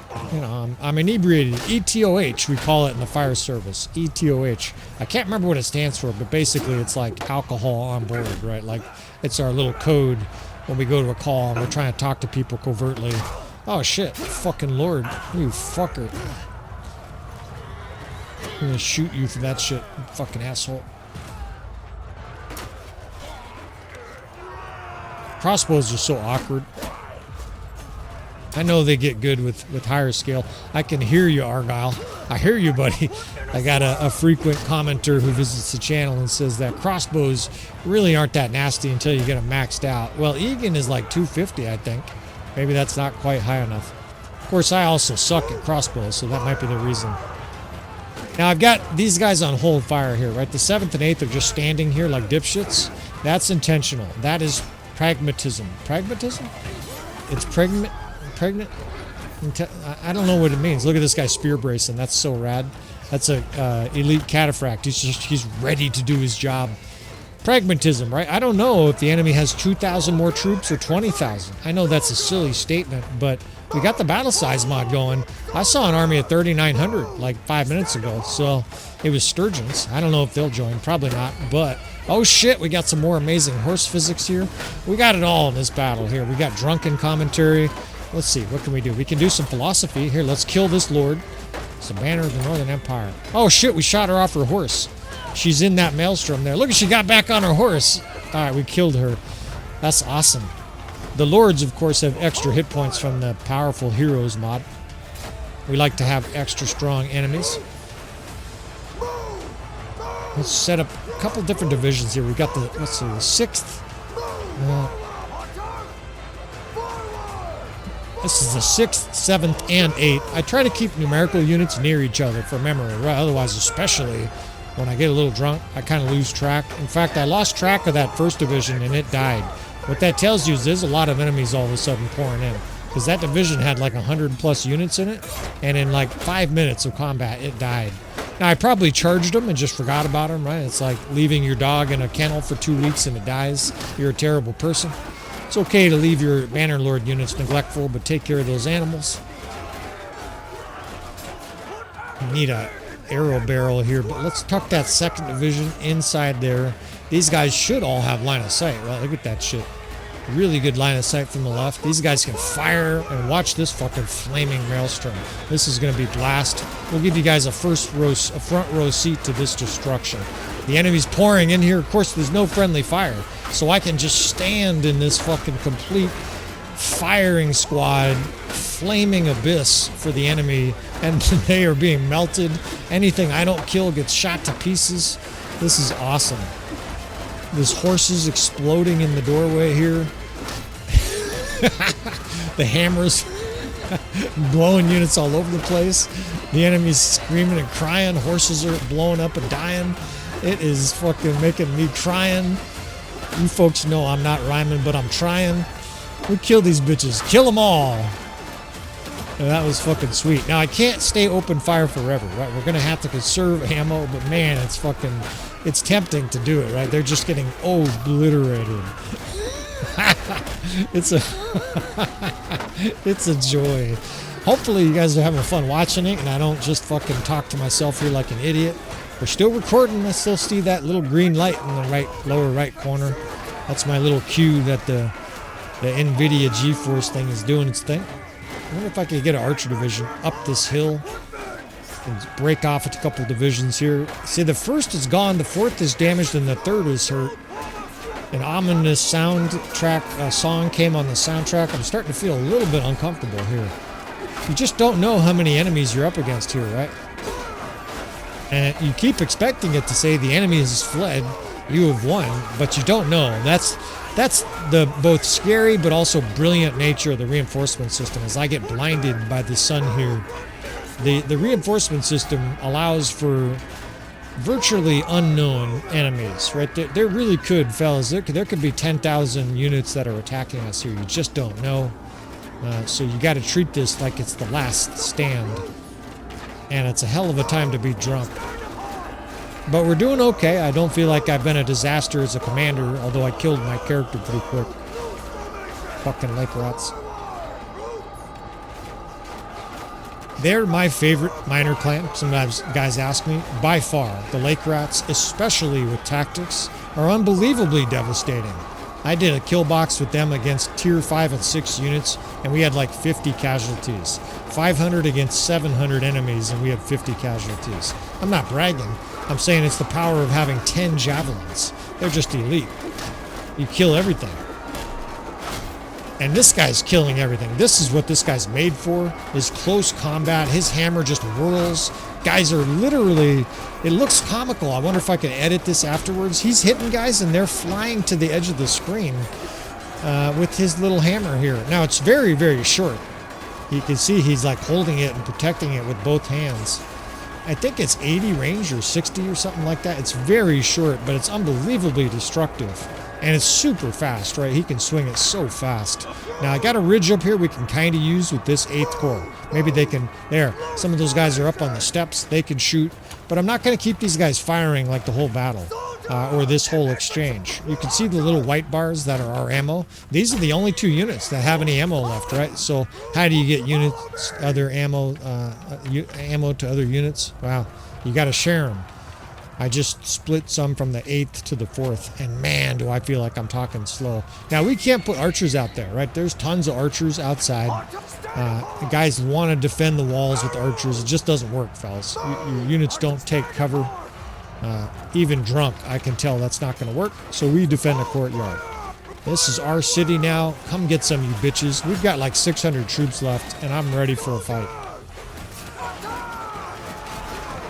I'm inebriated. ETOH, we call it in the fire service. ETOH. I can't remember what it stands for, but basically it's like alcohol on board, right? Like, it's our little code when we go to a call and we're trying to talk to people covertly. Oh, shit. Fucking Lord. You fucker. I'm gonna shoot you for that shit, you fucking asshole. Crossbows are so awkward. I know they get good with higher scale. I can hear you, Argyle. I hear you, buddy. I got a frequent commenter who visits the channel and says that crossbows really aren't that nasty until you get them maxed out. Well, Egan is like 250, I think. Maybe that's not quite high enough. Of course, I also suck at crossbows, so that might be the reason. Now, I've got these guys on hold fire here, right? The 7th and 8th are just standing here like dipshits. That's intentional. That is pragmatism. Pragmatism? It's pregnant? I don't know what it means. Look at this guy spear bracing. That's so rad. That's a elite cataphract. He's ready to do his job. Pragmatism, right? I don't know if the enemy has 2,000 more troops or 20,000. I know that's a silly statement, but we got the battle size mod going. I saw an army of 3,900 like 5 minutes ago, so it was Sturgeons. I don't know if they'll join. Probably not, but oh shit, we got some more amazing horse physics here. We got it all in this battle here. We got drunken commentary. Let's see, what can we do? We can do some philosophy. Here, let's kill this lord. It's the banner of the Northern Empire. Oh shit, we shot her off her horse. She's in that maelstrom there. Look, she got back on her horse. All right, we killed her. That's awesome. The lords, of course, have extra hit points from the powerful heroes mod. We like to have extra strong enemies. Let's set up a couple different divisions here. We got the, let's see, the 6th. This is the 6th, 7th, and 8th. I try to keep numerical units near each other for memory, right? Otherwise, especially when I get a little drunk, I kind of lose track. In fact, I lost track of that 1st division and it died. What that tells you is there's a lot of enemies all of a sudden pouring in. Because that division had like 100 plus units in it, and in like 5 minutes of combat, it died. Now, I probably charged them and just forgot about them, right? It's like leaving your dog in a kennel for 2 weeks and it dies. You're a terrible person. It's okay to leave your Bannerlord units neglectful, but take care of those animals. You need a arrow barrel here, but let's tuck that 2nd division inside there. These guys should all have line of sight, right? Look at that shit. Really good line of sight from the left. These guys can fire, and watch this fucking flaming maelstrom. This is going to be blast. We'll give you guys a front row seat to this destruction. The enemy's pouring in here. Of course, there's no friendly fire, so I can just stand in this fucking complete firing squad, flaming abyss for the enemy, and they are being melted. Anything I don't kill gets shot to pieces. This is awesome. There's horses exploding in the doorway here. The hammers blowing units all over the place. The enemy's screaming and crying. Horses are blowing up and dying. It is fucking making me crying. You folks know I'm not rhyming, but I'm trying. We kill these bitches. Kill them all. And that was fucking sweet. Now, I can't stay open fire forever, right? We're going to have to conserve ammo, but man, it's tempting to do it, right? They're just getting obliterated. It's a joy. Hopefully you guys are having fun watching it and I don't just fucking talk to myself here like an idiot. We're still recording. I still see that little green light in the lower right corner. That's my little cue that the NVIDIA GeForce thing is doing its thing. I wonder if I could get an archer division up this hill and break off a couple divisions here. See, the 1st is gone, the 4th is damaged, and the 3rd is hurt. An ominous song came on the soundtrack. I'm starting to feel a little bit uncomfortable here. You just don't know how many enemies you're up against here, right? And you keep expecting it to say the enemy has fled, you have won, but you don't know. That's the both scary but also brilliant nature of the reinforcement system. As I get blinded by the sun here, the reinforcement system allows for virtually unknown enemies, right? There really could, fellas, there could be 10,000 units that are attacking us here. You just don't know. So you got to treat this like it's the last stand. And it's a hell of a time to be drunk. But we're doing okay. I don't feel like I've been a disaster as a commander, although I killed my character pretty quick. Fucking lake rats. They're my favorite minor clan. Sometimes guys ask me. By far, the lake rats, especially with tactics, are unbelievably devastating. I did a kill box with them against tier 5 and 6 units, and we had like 50 casualties. 500 against 700 enemies, and we had 50 casualties. I'm not bragging. I'm saying it's the power of having 10 javelins. They're just elite. You kill everything. And this guy's killing everything. This is what this guy's made for, is close combat. His hammer just whirls. Guys are literally, it looks comical. I wonder if I can edit this afterwards. He's hitting guys and they're flying to the edge of the screen with his little hammer here. Now it's very, very short. You can see he's like holding it and protecting it with both hands. I think it's 80 range or 60 or something like that. It's very short, but it's unbelievably destructive. And it's super fast, right? He can swing it so fast. Now, I got a ridge up here we can kind of use with this 8th Corps. Maybe they can, there, some of those guys are up on the steps. They can shoot. But I'm not going to keep these guys firing like the whole battle or this whole exchange. You can see the little white bars that are our ammo. These are the only 2 units that have any ammo left, right? So how do you get units, other ammo, ammo to other units? Wow, you got to share them. I just split some from the 8th to the 4th, and man, do I feel like I'm talking slow. Now, we can't put archers out there, right? There's tons of archers outside. The guys want to defend the walls with archers. It just doesn't work, fellas. Your units don't take cover. Even drunk, I can tell that's not going to work, so we defend the courtyard. This is our city now. Come get some, you bitches. We've got like 600 troops left, and I'm ready for a fight.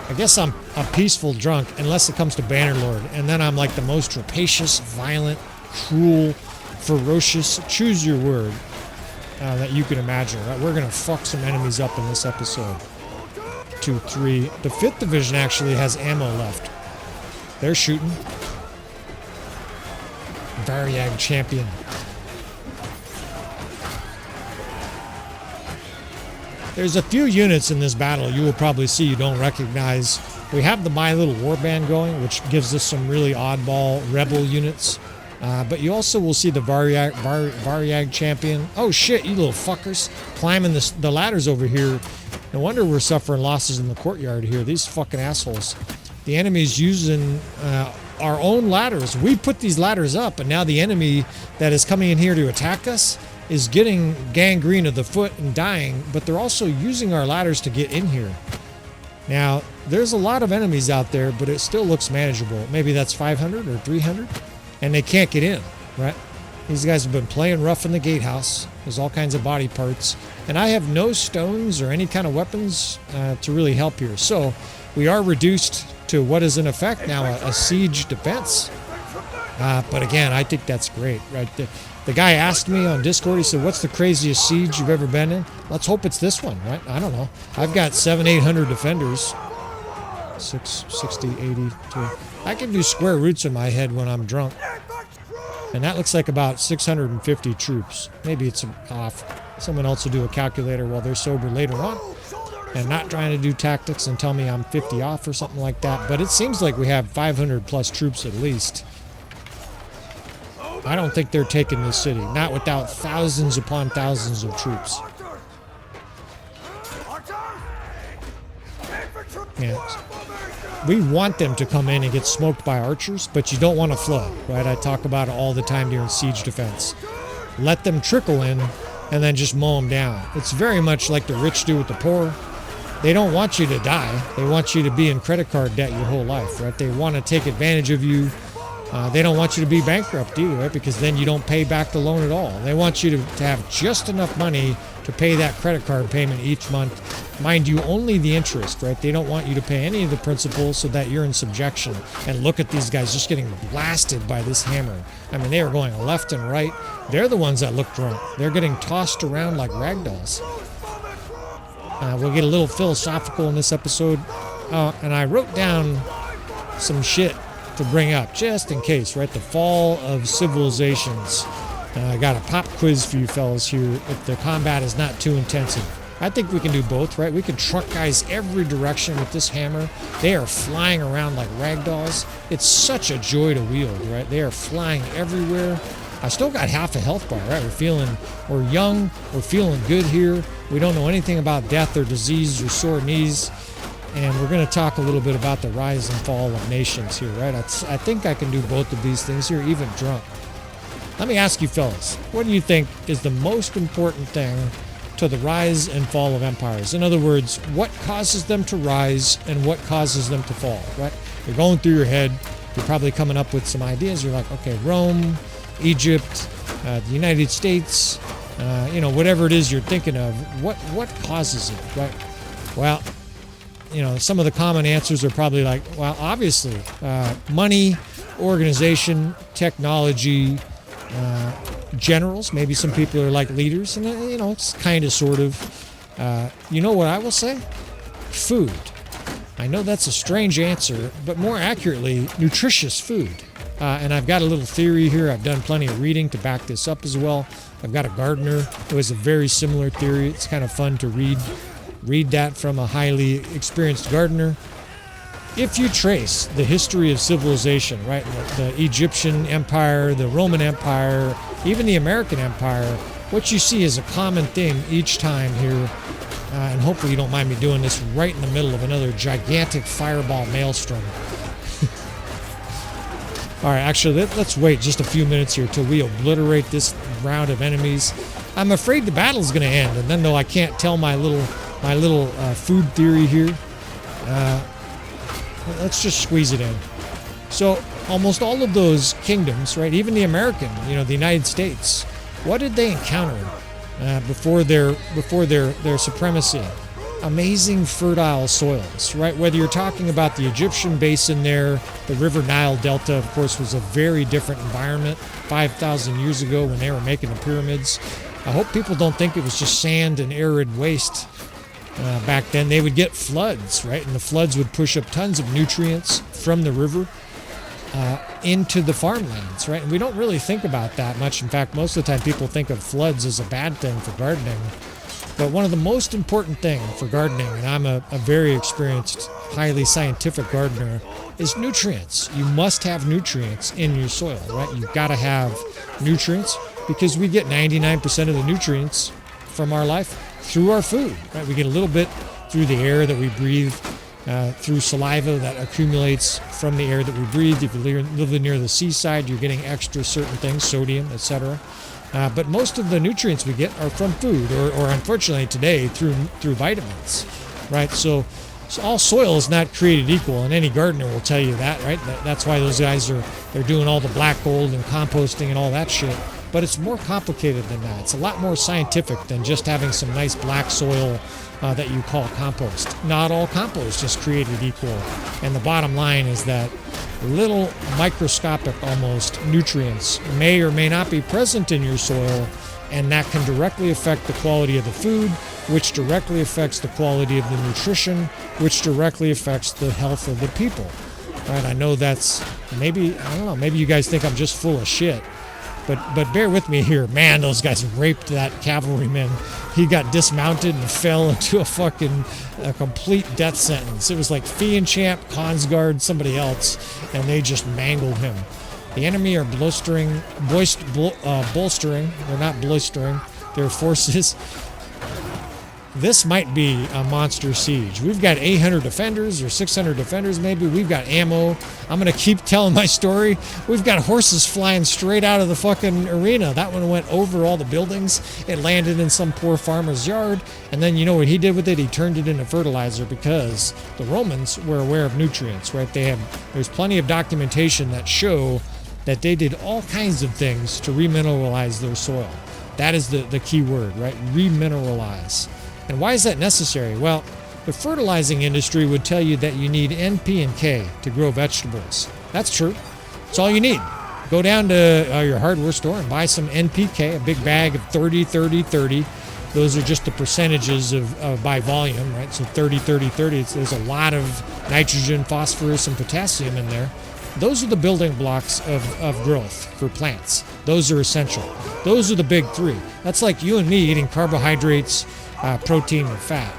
I guess I'm a peaceful drunk unless it comes to Bannerlord, and then I'm like the most rapacious, violent, cruel, ferocious, choose your word, that you can imagine. Right? We're going to fuck some enemies up in this episode. 2, 3. The 5th division actually has ammo left. They're shooting. Variag champion. There's a few units in this battle you will probably see you don't recognize. We have the My Little Warband going, which gives us some really oddball rebel units. But you also will see the Variag champion. Oh shit, you little fuckers. Climbing the ladders over here. No wonder we're suffering losses in the courtyard here. These fucking assholes. The enemy's using our own ladders. We put these ladders up, and now the enemy that is coming in here to attack us is getting gangrene of the foot and dying, but they're also using our ladders to get in here. Now, there's a lot of enemies out there, but it still looks manageable. Maybe that's 500 or 300, and they can't get in, right? These guys have been playing rough in the gatehouse. There's all kinds of body parts, and I have no stones or any kind of weapons to really help here. So we are reduced to what is in effect now a siege defense. But again, I think that's great, right? The guy asked me on Discord, he said, what's the craziest siege you've ever been in? Let's hope it's this one, right? I don't know. I've got 700-800 defenders. 660, 80. I can do square roots in my head when I'm drunk. And that looks like about 650 troops. Maybe it's off. Someone else will do a calculator while they're sober later on. And not trying to do tactics and tell me I'm 50 off or something like that. But it seems like we have 500 plus troops at least. I don't think they're taking this city. Not without thousands upon thousands of troops. Yeah. We want them to come in and get smoked by archers, but you don't want to flood, right? I talk about it all the time during siege defense. Let them trickle in and then just mow them down. It's very much like the rich do with the poor. They don't want you to die. They want you to be in credit card debt your whole life, right? They want to take advantage of you. They don't want you to be bankrupt either, right? Because then you don't pay back the loan at all. They want you to have just enough money to pay that credit card payment each month. Mind you, only the interest, right? They don't want you to pay any of the principal so that you're in subjection. And look at these guys just getting blasted by this hammer. I mean, they are going left and right. They're the ones that look drunk. They're getting tossed around like ragdolls. We'll get a little philosophical in this episode. And I wrote down some shit to bring up, just in case, right? The fall of civilizations. I got a pop quiz for you fellas here if the combat is not too intensive. I think we can do both, right? We can truck guys every direction with this hammer. They are flying around like ragdolls. It's such a joy to wield, right? They are flying everywhere. I still got half a health bar, right? We're young, we're feeling good here. We don't know anything about death or disease or sore knees. And we're going to talk a little bit about the rise and fall of nations here, right? I think I can do both of these things here, even drunk. Let me ask you fellas, what do you think is the most important thing to the rise and fall of empires? In other words, what causes them to rise and what causes them to fall, right? You're going through your head, you're probably coming up with some ideas. You're like, okay, Rome, Egypt, the United States, whatever it is you're thinking of, what causes it, right? Well, some of the common answers are probably like, well, obviously, money, organization, technology, generals. Maybe some people are like leaders, and it's kind of sort of. You know what I will say? Food. I know that's a strange answer, but more accurately, nutritious food. And I've got a little theory here. I've done plenty of reading to back this up as well. I've got a gardener who has a very similar theory. It's kind of fun to read that from a highly experienced gardener. If you trace the history of civilization, right, the Egyptian Empire, the Roman Empire, even the American Empire, what you see is a common theme each time here. And hopefully you don't mind me doing this right in the middle of another gigantic fireball maelstrom. All right, actually, let's wait just a few minutes here till we obliterate this round of enemies. I'm afraid the battle's going to end, and then though I can't tell my little food theory here. Let's just squeeze it in. So almost all of those kingdoms, right, even the American, the United States, what did they encounter before their supremacy? Amazing fertile soils, right? Whether you're talking about the Egyptian basin there, the River Nile Delta, of course, was a very different environment 5,000 years ago when they were making the pyramids. I hope people don't think it was just sand and arid waste. Back then, they would get floods, right? And the floods would push up tons of nutrients from the river into the farmlands, right? And we don't really think about that much. In fact, most of the time people think of floods as a bad thing for gardening. But one of the most important things for gardening, and I'm a very experienced, highly scientific gardener, is nutrients. You must have nutrients in your soil, right? You've got to have nutrients because we get 99% of the nutrients from our life through our food, right? We get a little bit through the air that we breathe, through saliva that accumulates from the air that we breathe. If you live near the seaside, you're getting extra certain things, sodium, etc. But most of the nutrients we get are from food, or unfortunately today through vitamins, right? So all soil is not created equal, and any gardener will tell you that, right? That's why those guys they're doing all the black gold and composting and all that shit. But it's more complicated than that. It's a lot more scientific than just having some nice black soil that you call compost. Not all compost is created equal. And the bottom line is that little microscopic almost nutrients may or may not be present in your soil, and that can directly affect the quality of the food, which directly affects the quality of the nutrition, which directly affects the health of the people. Right? I know that's maybe you guys think I'm just full of shit. But bear with me here. Man, those guys raped that cavalryman. He got dismounted and fell into a complete death sentence. It was like Fian Champ, Consguard, somebody else, and they just mangled him. The enemy are bolstering, they're not blistering, their forces. This might be a monster siege. We've got 800 defenders or 600 defenders maybe. We've got ammo. I'm going to keep telling my story. We've got horses flying straight out of the fucking arena. That one went over all the buildings. It landed in some poor farmer's yard. And then you know what he did with it? He turned it into fertilizer because the Romans were aware of nutrients, right? There's plenty of documentation that show that they did all kinds of things to remineralize their soil. That is the key word, right? Remineralize. And why is that necessary? Well, the fertilizing industry would tell you that you need NP and K to grow vegetables. That's true. That's all you need. Go down to your hardware store and buy some NPK, a big bag of 30, 30, 30. Those are just the percentages of by volume, right? So 30, 30, 30. There's a lot of nitrogen, phosphorus, and potassium in there. Those are the building blocks of growth for plants. Those are essential. Those are the big three. That's like you and me eating carbohydrates, protein, and fat.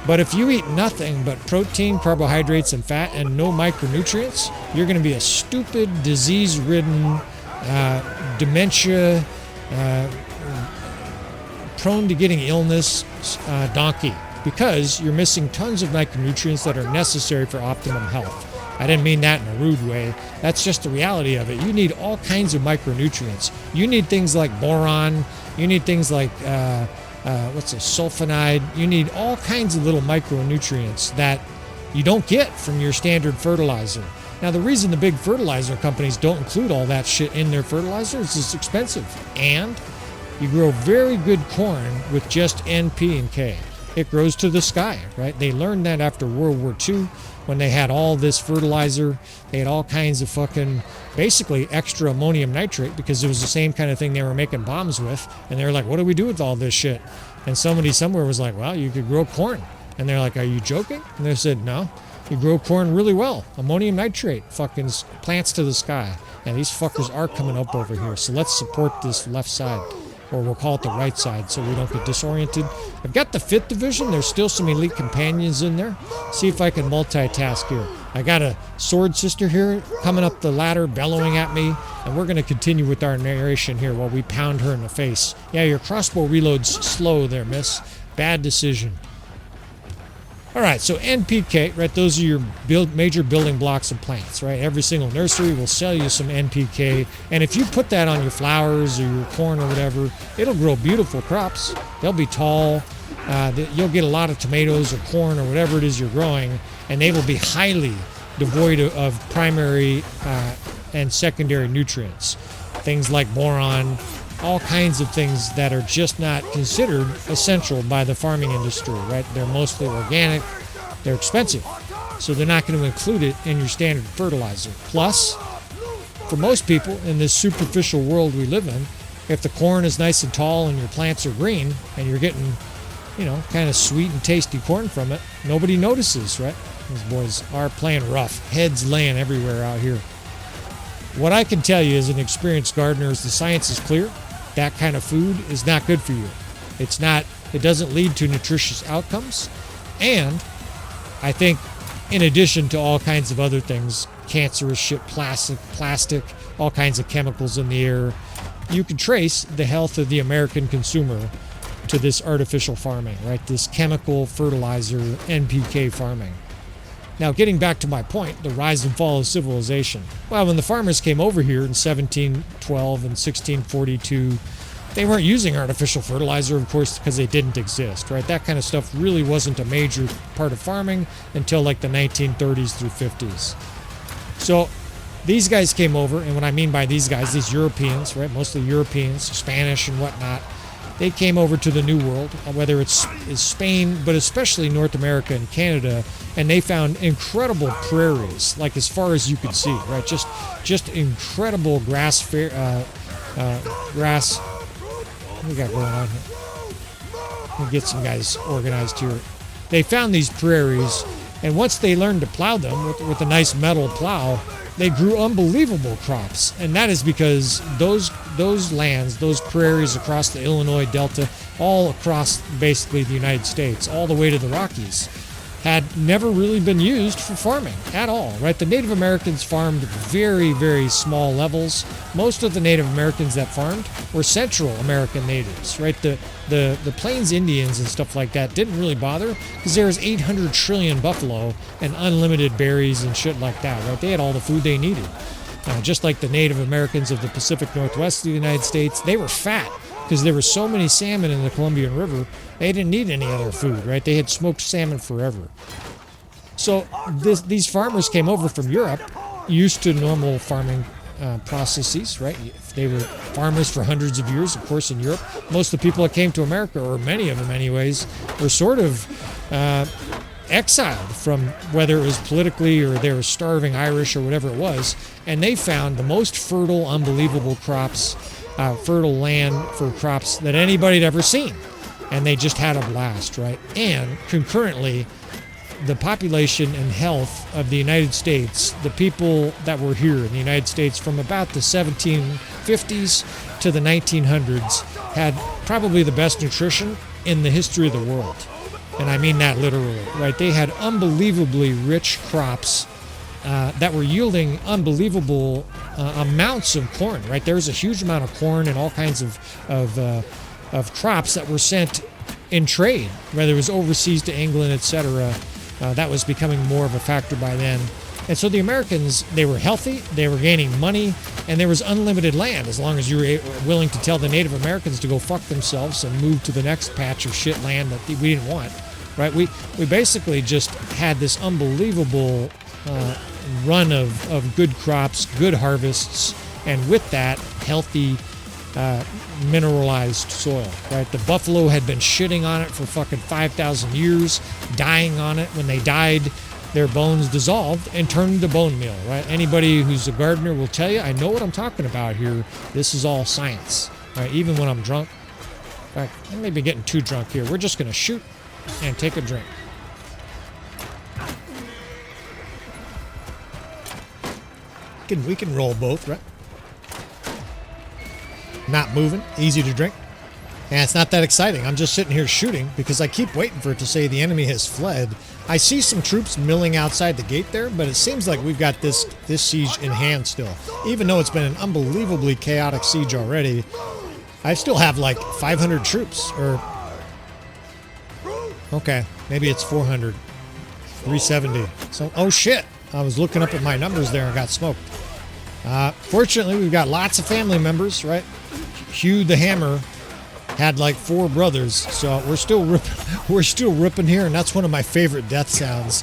But if you eat nothing but protein, carbohydrates, and fat and no micronutrients, you're going to be a stupid, disease-ridden, dementia, prone to getting illness donkey because you're missing tons of micronutrients that are necessary for optimum health. I didn't mean that in a rude way. That's just the reality of it. You need all kinds of micronutrients. You need things like boron. You need things like sulfonide. You need all kinds of little micronutrients that you don't get from your standard fertilizer. Now, the reason the big fertilizer companies don't include all that shit in their fertilizer is it's expensive. And you grow very good corn with just NP and K. It grows to the sky, right? They learned that after World War II when they had all this fertilizer. They had all kinds of fucking, basically extra ammonium nitrate because it was the same kind of thing they were making bombs with. And they were like, what do we do with all this shit? And somebody somewhere was like, well, you could grow corn. And they're like, are you joking? And they said, no, you grow corn really well. Ammonium nitrate fucking plants to the sky. And these fuckers are coming up over here. So let's support this left side. Or we'll call it the right side so we don't get disoriented. I've got the 5th Division. There's still some elite companions in there. See if I can multitask here. I got a sword sister here coming up the ladder, bellowing at me. And we're going to continue with our narration here while we pound her in the face. Yeah, your crossbow reload's slow there, miss. Bad decision. All right, so NPK, right? Those are your major building blocks of plants, right? Every single nursery will sell you some NPK, and if you put that on your flowers or your corn or whatever, it'll grow beautiful crops. They'll be tall. You'll get a lot of tomatoes or corn or whatever it is you're growing, and they will be highly devoid of primary and secondary nutrients. Things like boron, all kinds of things that are just not considered essential by the farming industry, right? They're mostly organic, they're expensive, so they're not going to include it in your standard fertilizer. Plus, for most people in this superficial world we live in, if the corn is nice and tall and your plants are green and you're getting, you know, kind of sweet and tasty corn from it, nobody notices, right? These boys are playing rough. Heads laying everywhere out here. What I can tell you as an experienced gardener is the science is clear. That kind of food is not good for you. It doesn't lead to nutritious outcomes. And I think in addition to all kinds of other things, cancerous shit, plastic, all kinds of chemicals in the air, you can trace the health of the American consumer to this artificial farming, right? This chemical fertilizer, NPK farming. Now, getting back to my point, the rise and fall of civilization. Well, when the farmers came over here in 1712 and 1642, they weren't using artificial fertilizer, of course, because they didn't exist, right? That kind of stuff really wasn't a major part of farming until like the 1930s through 50s. So these guys came over, and what I mean by these guys, these Europeans, right? Mostly Europeans, Spanish and whatnot. They came over to the New World, whether it's Spain, but especially North America and Canada, and they found incredible prairies, like as far as you could see, right? Just incredible grass. What do we got going on here? We'll get some guys organized here. They found these prairies, and once they learned to plow them with a nice metal plow, they grew unbelievable crops. And that is because those lands, those prairies across the Illinois Delta, all across basically the United States, all the way to the Rockies, had never really been used for farming at all, right? The Native Americans farmed at very, very small levels. Most of the Native Americans that farmed were Central American natives, right? The Plains Indians and stuff like that didn't really bother because there was 800 trillion buffalo and unlimited berries and shit like that, right? They had all the food they needed. Just like the Native Americans of the Pacific Northwest of the United States, they were fat because there were so many salmon in the Columbian River. They didn't need any other food, right? They had smoked salmon forever. So these farmers came over from Europe, used to normal farming processes, right? They were farmers for hundreds of years, of course, in Europe. Most of the people that came to America, or many of them anyways, were sort of exiled from whether it was politically or they were starving Irish or whatever it was. And they found the most fertile, unbelievable crops, fertile land for crops that anybody had ever seen. And they just had a blast, right? And concurrently, the population and health of the United States, the people that were here in the United States from about the 1750s to the 1900s, had probably the best nutrition in the history of the world. And I mean that literally, right? They had unbelievably rich crops that were yielding unbelievable amounts of corn, right? There was a huge amount of corn and all kinds of crops that were sent in trade, whether it was overseas to England, etc. That was becoming more of a factor by then. And so the Americans, they were healthy, they were gaining money, and there was unlimited land as long as you were willing to tell the Native Americans to go fuck themselves and move to the next patch of shit land that we didn't want, right? We basically just had this unbelievable run of good crops, good harvests, and with that, healthy mineralized soil, right? The buffalo had been shitting on it for fucking 5,000 years, dying on it. When they died, their bones dissolved and turned to bone meal, right? Anybody who's a gardener will tell you, I know what I'm talking about here. This is all science, right? Even when I'm drunk. In fact, I may be getting too drunk here. We're just going to shoot and take a drink. We can roll both, right? Not moving, easy to drink. And it's not that exciting. I'm just sitting here shooting because I keep waiting for it to say the enemy has fled. I see some troops milling outside the gate there, but it seems like we've got this siege in hand still. Even though it's been an unbelievably chaotic siege already, I still have like 500 troops. Okay, maybe it's 400. 370. So, oh shit. I was looking up at my numbers there and got smoked. Fortunately, we've got lots of family members, right? Hugh the Hammer had like 4 brothers, so we're still ripping here, and that's one of my favorite death sounds.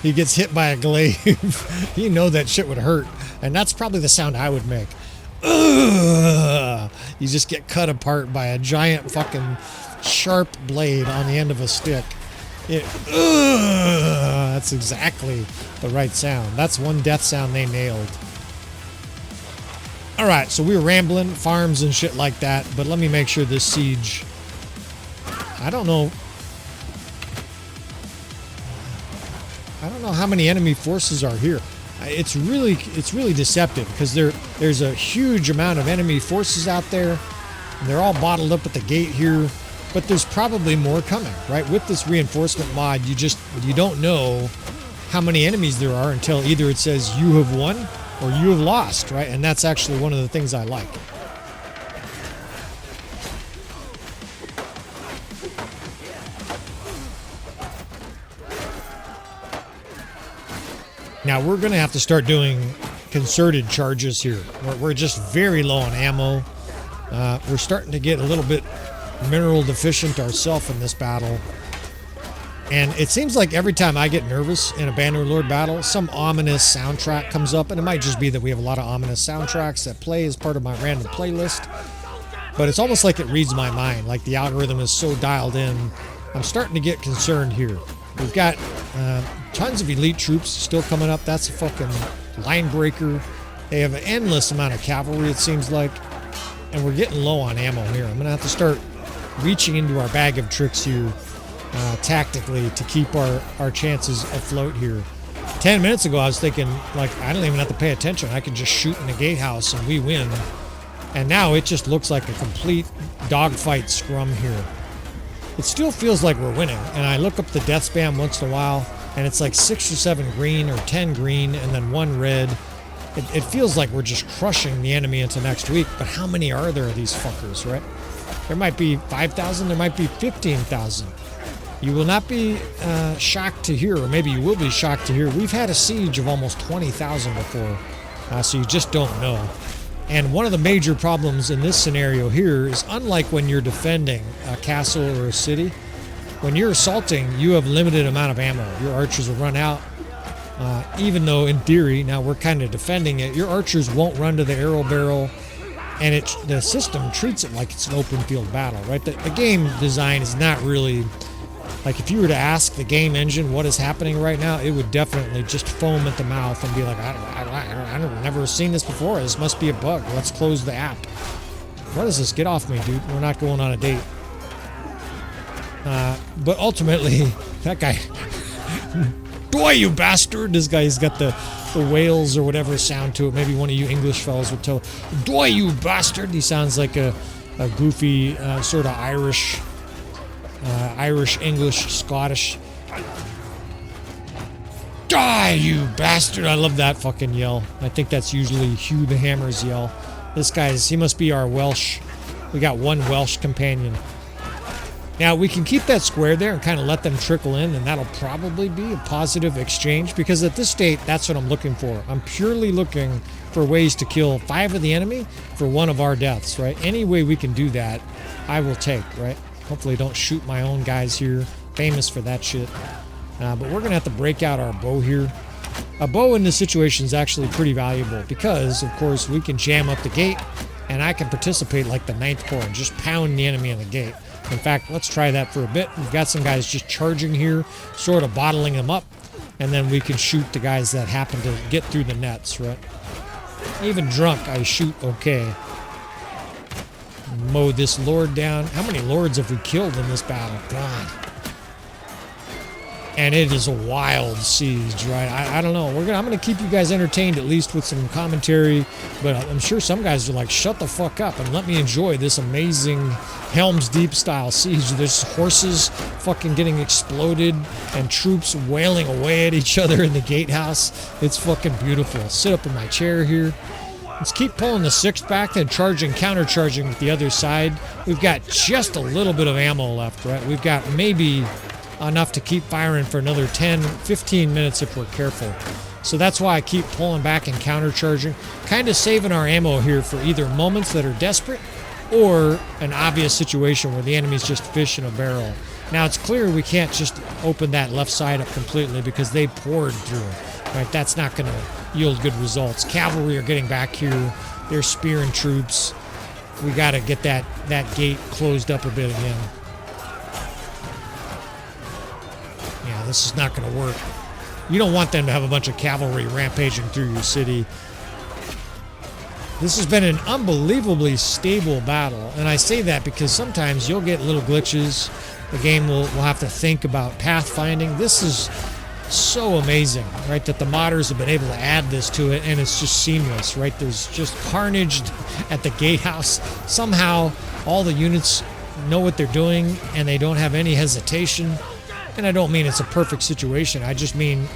He gets hit by a glaive. You know that shit would hurt, and that's probably the sound I would make. You just get cut apart by a giant fucking sharp blade on the end of a stick. That's exactly the right sound. That's one death sound they nailed. All right, so we were rambling, farms and shit like that, but let me make sure this siege... I don't know how many enemy forces are here. It's really deceptive because there's a huge amount of enemy forces out there. And they're all bottled up at the gate here, but there's probably more coming, right? With this reinforcement mod, you don't know how many enemies there are until either it says you have won or you have lost, right? And that's actually one of the things I like. Now we're going to have to start doing concerted charges here. We're just very low on ammo. We're starting to get a little bit mineral deficient ourselves in this battle. And it seems like every time I get nervous in a Bannerlord battle, some ominous soundtrack comes up. And it might just be that we have a lot of ominous soundtracks that play as part of my random playlist. But it's almost like it reads my mind. Like the algorithm is so dialed in. I'm starting to get concerned here. We've got tons of elite troops still coming up. That's a fucking line breaker. They have an endless amount of cavalry, it seems like. And we're getting low on ammo here. I'm going to have to start reaching into our bag of tricks here tactically to keep our chances afloat here. 10 minutes ago, I was thinking, like, I don't even have to pay attention. I can just shoot in the gatehouse and we win. And now it just looks like a complete dogfight scrum here. It still feels like we're winning. And I look up the death spam once in a while, and it's like 6 or 7 green or 10 green and then 1 red. It feels like we're just crushing the enemy into next week. But how many are there of these fuckers, right? There might be 5,000, there might be 15,000. You will not be shocked to hear, or maybe you will be shocked to hear, we've had a siege of almost 20,000 before, so you just don't know. And one of the major problems in this scenario here is, unlike when you're defending a castle or a city, when you're assaulting, you have limited amount of ammo. Your archers will run out, even though in theory, now we're kind of defending it, your archers won't run to the arrow barrel, and the system treats it like it's an open field battle, right? The game design is not really... Like, if you were to ask the game engine what is happening right now, it would definitely just foam at the mouth and be like, I've never seen this before. This must be a bug. Let's close the app. What is this? Get off me, dude. We're not going on a date. But ultimately, that guy... Boy, you bastard! This guy's got the whales or whatever sound to it. Maybe one of you English fellas would tell, Boy, you bastard! He sounds like a goofy sort of Irish, English, Scottish. Die, you bastard! I love that fucking yell. I think that's usually Hugh the Hammer's yell. This guy's, he must be our Welsh. We got one Welsh companion. Now, we can keep that square there and kind of let them trickle in, and that'll probably be a positive exchange, because at this state, that's what I'm looking for. I'm purely looking for ways to kill 5 of the enemy for 1 of our deaths, right? Any way we can do that, I will take, right? Hopefully don't shoot my own guys here. Famous for that shit. But we're going to have to break out our bow here. A bow in this situation is actually pretty valuable because, of course, we can jam up the gate, and I can participate like the 9th Corps and just pound the enemy in the gate. In fact, let's try that for a bit. We've got some guys just charging here, sort of bottling them up, and then we can shoot the guys that happen to get through the nets, right? Even drunk, I shoot okay. Mow this lord down. How many lords have we killed in this battle? God. And it is a wild siege, right? I don't know. I'm gonna keep you guys entertained, at least with some commentary, but I'm sure some guys are like, shut the fuck up and let me enjoy this amazing Helm's Deep style siege. There's horses fucking getting exploded and troops wailing away at each other in the gatehouse. It's fucking beautiful. Sit up in my chair here. Let's keep pulling the 6th back and counter-charging with the other side. We've got just a little bit of ammo left, right? We've got maybe enough to keep firing for another 10, 15 minutes if we're careful. So that's why I keep pulling back and counter-charging, kind of saving our ammo here for either moments that are desperate or an obvious situation where the enemy's just fish in a barrel. Now, it's clear we can't just open that left side up completely because they poured through, right? That's not going to yield good results. Cavalry are getting back here. They're spearing troops. We got to get that gate closed up a bit again. Yeah, this is not going to work. You don't want them to have a bunch of cavalry rampaging through your city. This has been an unbelievably stable battle, and I say that because sometimes you'll get little glitches. The game will have to think about pathfinding. This is so amazing, right, that the modders have been able to add this to it, and it's just seamless, right? There's just carnage at the gatehouse. Somehow all the units know what they're doing and they don't have any hesitation. And I don't mean it's a perfect situation. I just mean,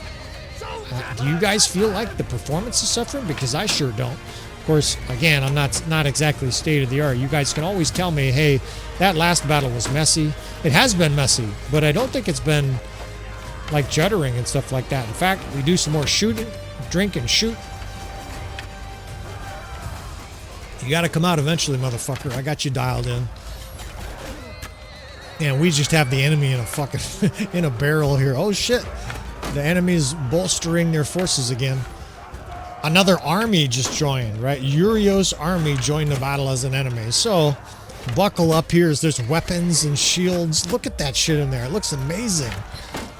do you guys feel like the performance is suffering? Because I sure don't. Of course, again, I'm not exactly state of the art. You guys can always tell me, hey, that last battle was messy. It has been messy, but I don't think it's been like juddering and stuff like that. In fact, we do some more shooting, drink and shoot. You got to come out eventually, motherfucker. I got you dialed in. And we just have the enemy in a fucking in a barrel here. Oh shit. The enemy's bolstering their forces again. Another army just joined, right? Urios army joined the battle as an enemy. So buckle up here as there's weapons and shields. Look at that shit in there. It looks amazing.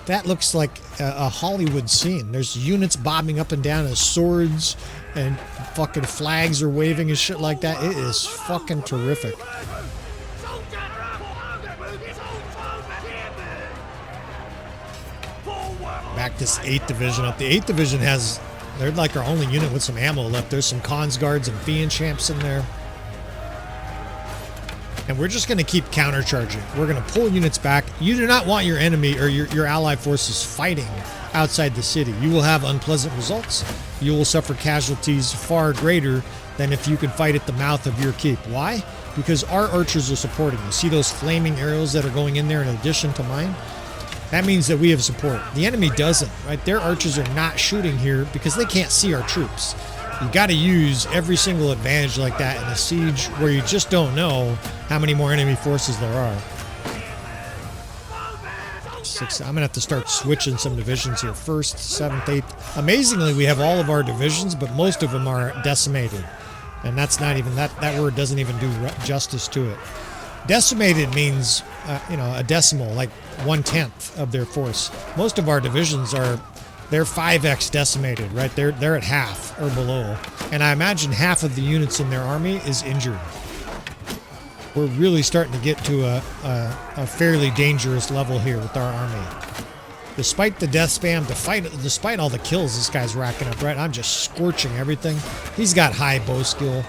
That looks like a Hollywood scene. There's units bobbing up and down as swords and fucking flags are waving and shit like that. It is fucking terrific. Back this 8th Division up. The 8th Division has, they're like our only unit with some ammo left. There's some Cons Guards and Fian Champs in there. And we're just going to keep countercharging. We're going to pull units back. You do not want your enemy or your ally forces fighting outside the city. You will have unpleasant results. You will suffer casualties far greater than if you could fight at the mouth of your keep. Why? Because our archers are supporting you. See those flaming arrows that are going in there in addition to mine? That means that we have support. The enemy doesn't, right? Their archers are not shooting here because they can't see our troops. You got to use every single advantage like that in a siege where you just don't know how many more enemy forces there are. I'm gonna have to start switching some divisions here. 1st, 7th, 8th. Amazingly, we have all of our divisions, but most of them are decimated. And that's not even, that word doesn't even do justice to it. Decimated means, a decimal, like 1/10 of their force. Most of our divisions they're 5x decimated, right? They're at half or below. And I imagine half of the units in their army is injured. We're really starting to get to a fairly dangerous level here with our army. Despite the death spam, despite all the kills this guy's racking up, right? I'm just scorching everything. He's got high bow skill.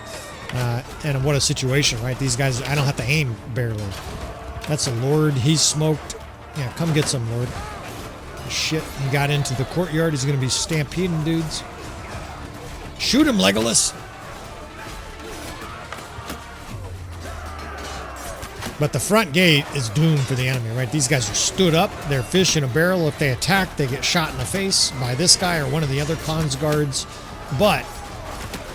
And what a situation, right? These guys, I don't have to aim barely. That's a Lord. He's smoked. Yeah, come get some, Lord. Shit, he got into the courtyard. He's going to be stampeding dudes. Shoot him, Legolas! But the front gate is doomed for the enemy, right? These guys are stood up. They're fish in a barrel. If they attack, they get shot in the face by this guy or one of the other Cons Guards. But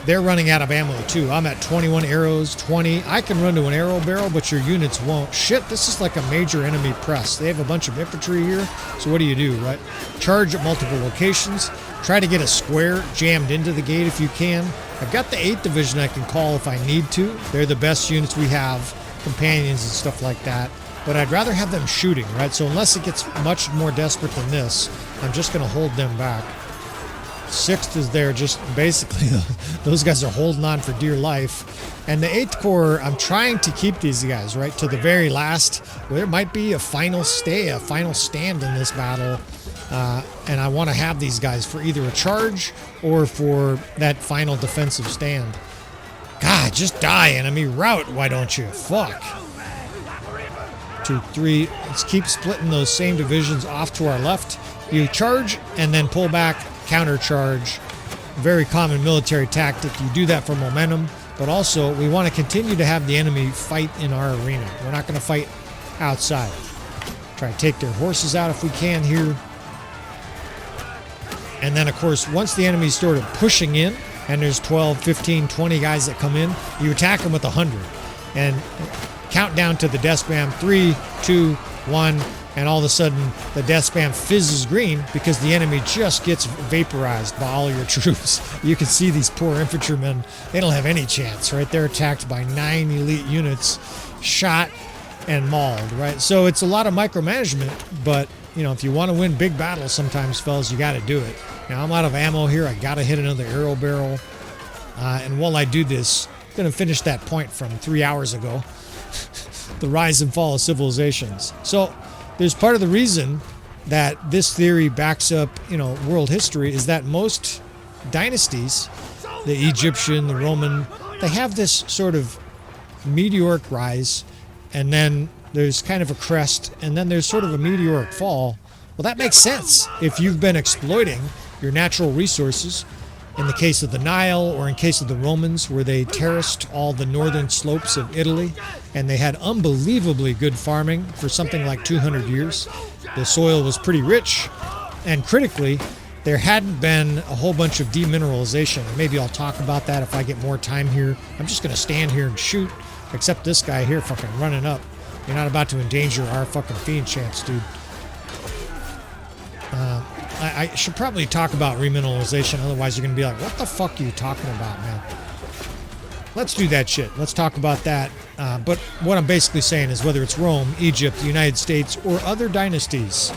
they're running out of ammo too. I'm at 21 arrows, 20. I can run to an arrow barrel, but your units won't. Shit, this is like a major enemy press. They have a bunch of infantry here. So what do, right? Charge at multiple locations. Try to get a square jammed into the gate if you can. I've got the 8th Division I can call if I need to. They're the best units we have. Companions and stuff like that. But I'd rather have them shooting, right? So unless it gets much more desperate than this, I'm just going to hold them back. 6th is there, just basically those guys are holding on for dear life. And the 8th Corps, I'm trying to keep these guys, right, to the very last. There might be a final stand in this battle. And I want to have these guys for either a charge or for that final defensive stand. God, just die, enemy. Rout, why don't you? Fuck. 2, 3. Let's keep splitting those same divisions off to our left. You charge and then pull back. Countercharge, very common military tactic. You do that for momentum, but also we want to continue to have the enemy fight in our arena. We're not going to fight outside. Try to take their horses out if we can here. And then, of course, once the enemy's sort of pushing in, and there's 12, 15, 20 guys that come in, you attack them with 100. And count down to the death spam, 3, 2, 1, and all of a sudden the death spam fizzes green because the enemy just gets vaporized by all your troops. You can see these poor infantrymen, they don't have any chance, right? They're attacked by 9 elite units, shot and mauled, right? So it's a lot of micromanagement, but if you want to win big battles sometimes, fellas, you got to do it. Now I'm out of ammo here. I got to hit another arrow barrel. And while I do this, I'm going to finish that point from 3 hours ago. The rise and fall of civilizations. So there's part of the reason that this theory backs up, world history is that most dynasties, the Egyptian, the Roman, they have this sort of meteoric rise, and then there's kind of a crest, and then there's sort of a meteoric fall. Well, that makes sense if you've been exploiting your natural resources. In the case of the Nile, or in case of the Romans, where they terraced all the northern slopes of Italy, and they had unbelievably good farming for something like 200 years. The soil was pretty rich, and critically, there hadn't been a whole bunch of demineralization. Maybe I'll talk about that if I get more time here. I'm just going to stand here and shoot, except this guy here fucking running up. You're not about to endanger our fucking Fian Champs, dude. I should probably talk about remineralization, otherwise you're going to be like, what the fuck are you talking about, man? Let's do that shit. Let's talk about that. But what I'm basically saying is whether it's Rome, Egypt, the United States, or other dynasties,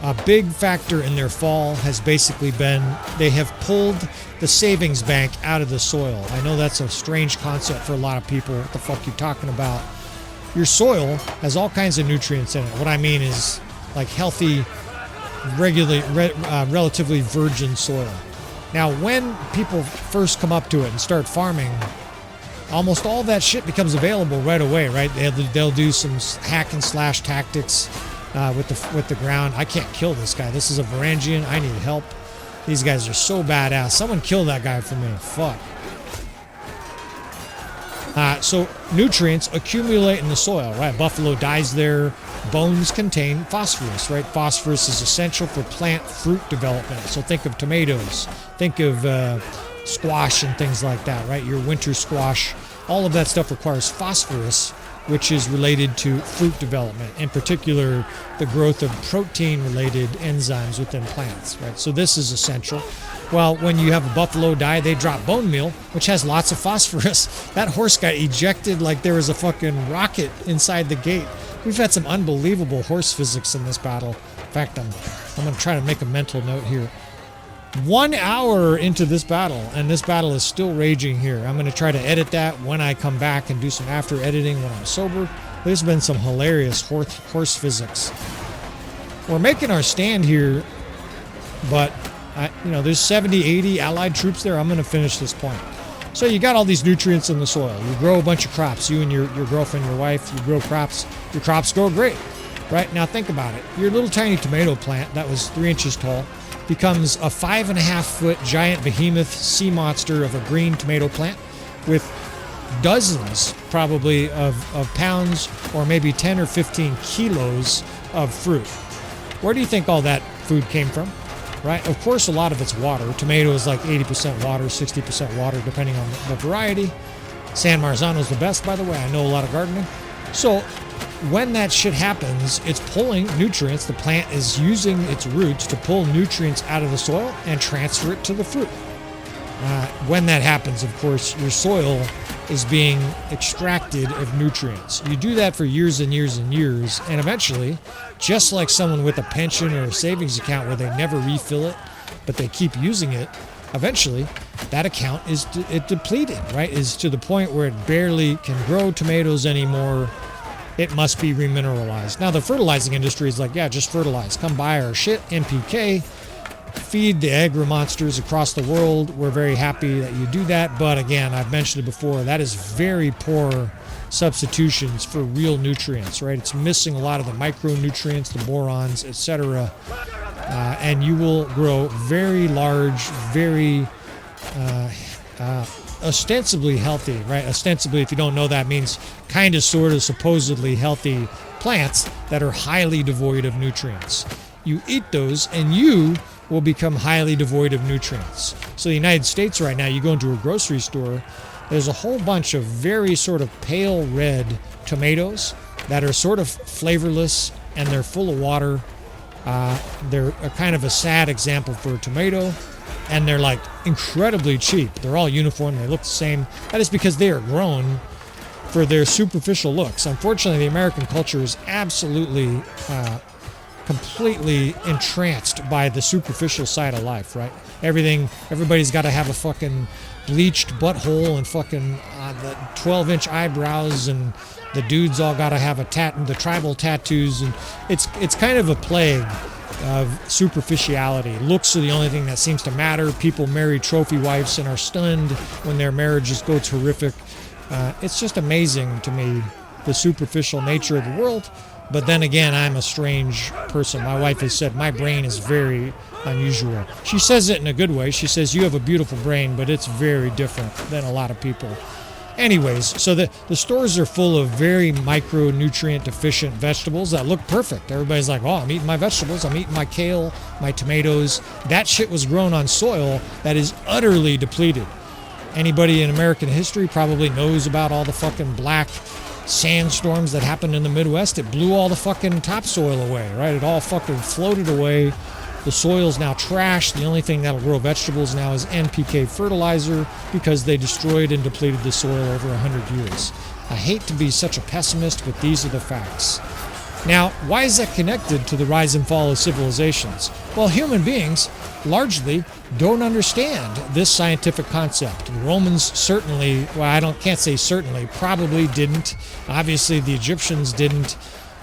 a big factor in their fall has basically been they have pulled the savings bank out of the soil. I know that's a strange concept for a lot of people. What the fuck are you talking about? Your soil has all kinds of nutrients in it. What I mean is like healthy, relatively virgin soil. Now, when people first come up to it and start farming, almost all that shit becomes available right away, right? They'll do some hack and slash tactics with the ground. I can't kill this guy. This is a Varangian. I need help. These guys are so badass. Someone kill that guy for me. Fuck. So nutrients accumulate in the soil, right? Buffalo dies there. Bones contain phosphorus, right? Phosphorus is essential for plant fruit development. So think of tomatoes, think of squash and things like that, right? Your winter squash, all of that stuff requires phosphorus, which is related to fruit development, in particular the growth of protein-related enzymes within plants, right? So this is essential. Well, when you have a buffalo die, they drop bone meal, which has lots of phosphorus. That horse got ejected like there was a fucking rocket inside the gate. We've had some unbelievable horse physics in this battle. In fact, I'm going to try to make a mental note here. 1 hour into this battle, and this battle is still raging here. I'm going to try to edit that when I come back and do some after editing when I'm sober. There's been some hilarious horse physics. We're making our stand here, but there's 70, 80 allied troops there. I'm going to finish this point. So you got all these nutrients in the soil. You grow a bunch of crops. You and your girlfriend, your wife, you grow crops. Your crops grow great, right? Now think about it. Your little tiny tomato plant that was 3 inches tall becomes a 5.5 foot giant behemoth sea monster of a green tomato plant with dozens probably of pounds or maybe 10 or 15 kilos of fruit. Where do you think all that food came from? Right? Of course, a lot of it's water. Tomato is like 80% water, 60% water, depending on the variety. San Marzano is the best, by the way. I know a lot of gardening. So when that shit happens, it's pulling nutrients. The plant is using its roots to pull nutrients out of the soil and transfer it to the fruit. When that happens, of course, your soil is being extracted of nutrients. You do that for years and years and years, and eventually, just like someone with a pension or a savings account where they never refill it, but they keep using it, eventually that account is depleted, right? Is to the point where it barely can grow tomatoes anymore. It must be remineralized. Now, the fertilizing industry is like, yeah, just fertilize. Come buy our shit, NPK. Feed the agri monsters across the world. We're very happy that you do that. But again, I've mentioned it before, that is very poor substitutions for real nutrients, right? It's missing a lot of the micronutrients, the borons, etc. And you will grow very large, very ostensibly healthy, right? Ostensibly, if you don't know, that means kind of, sort of, supposedly healthy plants that are highly devoid of nutrients. You eat those and you will become highly devoid of nutrients. So the United States right now, you go into a grocery store, there's a whole bunch of very sort of pale red tomatoes that are sort of flavorless and they're full of water. They're a kind of a sad example for a tomato, and they're like incredibly cheap. They're all uniform, they look the same. That is because they are grown for their superficial looks. Unfortunately, the American culture is absolutely completely entranced by the superficial side of life, right? Everybody's got to have a fucking bleached butthole and fucking the 12-inch eyebrows, and the dudes all got to have the tribal tattoos, and it's kind of a plague of superficiality. Looks are the only thing that seems to matter. People marry trophy wives and are stunned when their marriages go horrific. It's just amazing to me, the superficial nature of the world. But then again, I'm a strange person. My wife has said my brain is very unusual. She says it in a good way. She says, you have a beautiful brain, but it's very different than a lot of people. Anyways, so the stores are full of very micronutrient deficient vegetables that look perfect. Everybody's like, oh, I'm eating my vegetables. I'm eating my kale, my tomatoes. That shit was grown on soil that is utterly depleted. Anybody in American history probably knows about all the fucking black sandstorms that happened in the Midwest. It blew all the fucking topsoil away, right? It all fucking floated away. The soil's now trash. The only thing that'll grow vegetables now is NPK fertilizer because they destroyed and depleted the soil over 100 years. I hate to be such a pessimist, but these are the facts. Now, why is that connected to the rise and fall of civilizations? Well, human beings largely don't understand this scientific concept. The Romans certainly, well, can't say certainly, probably didn't. Obviously, the Egyptians didn't.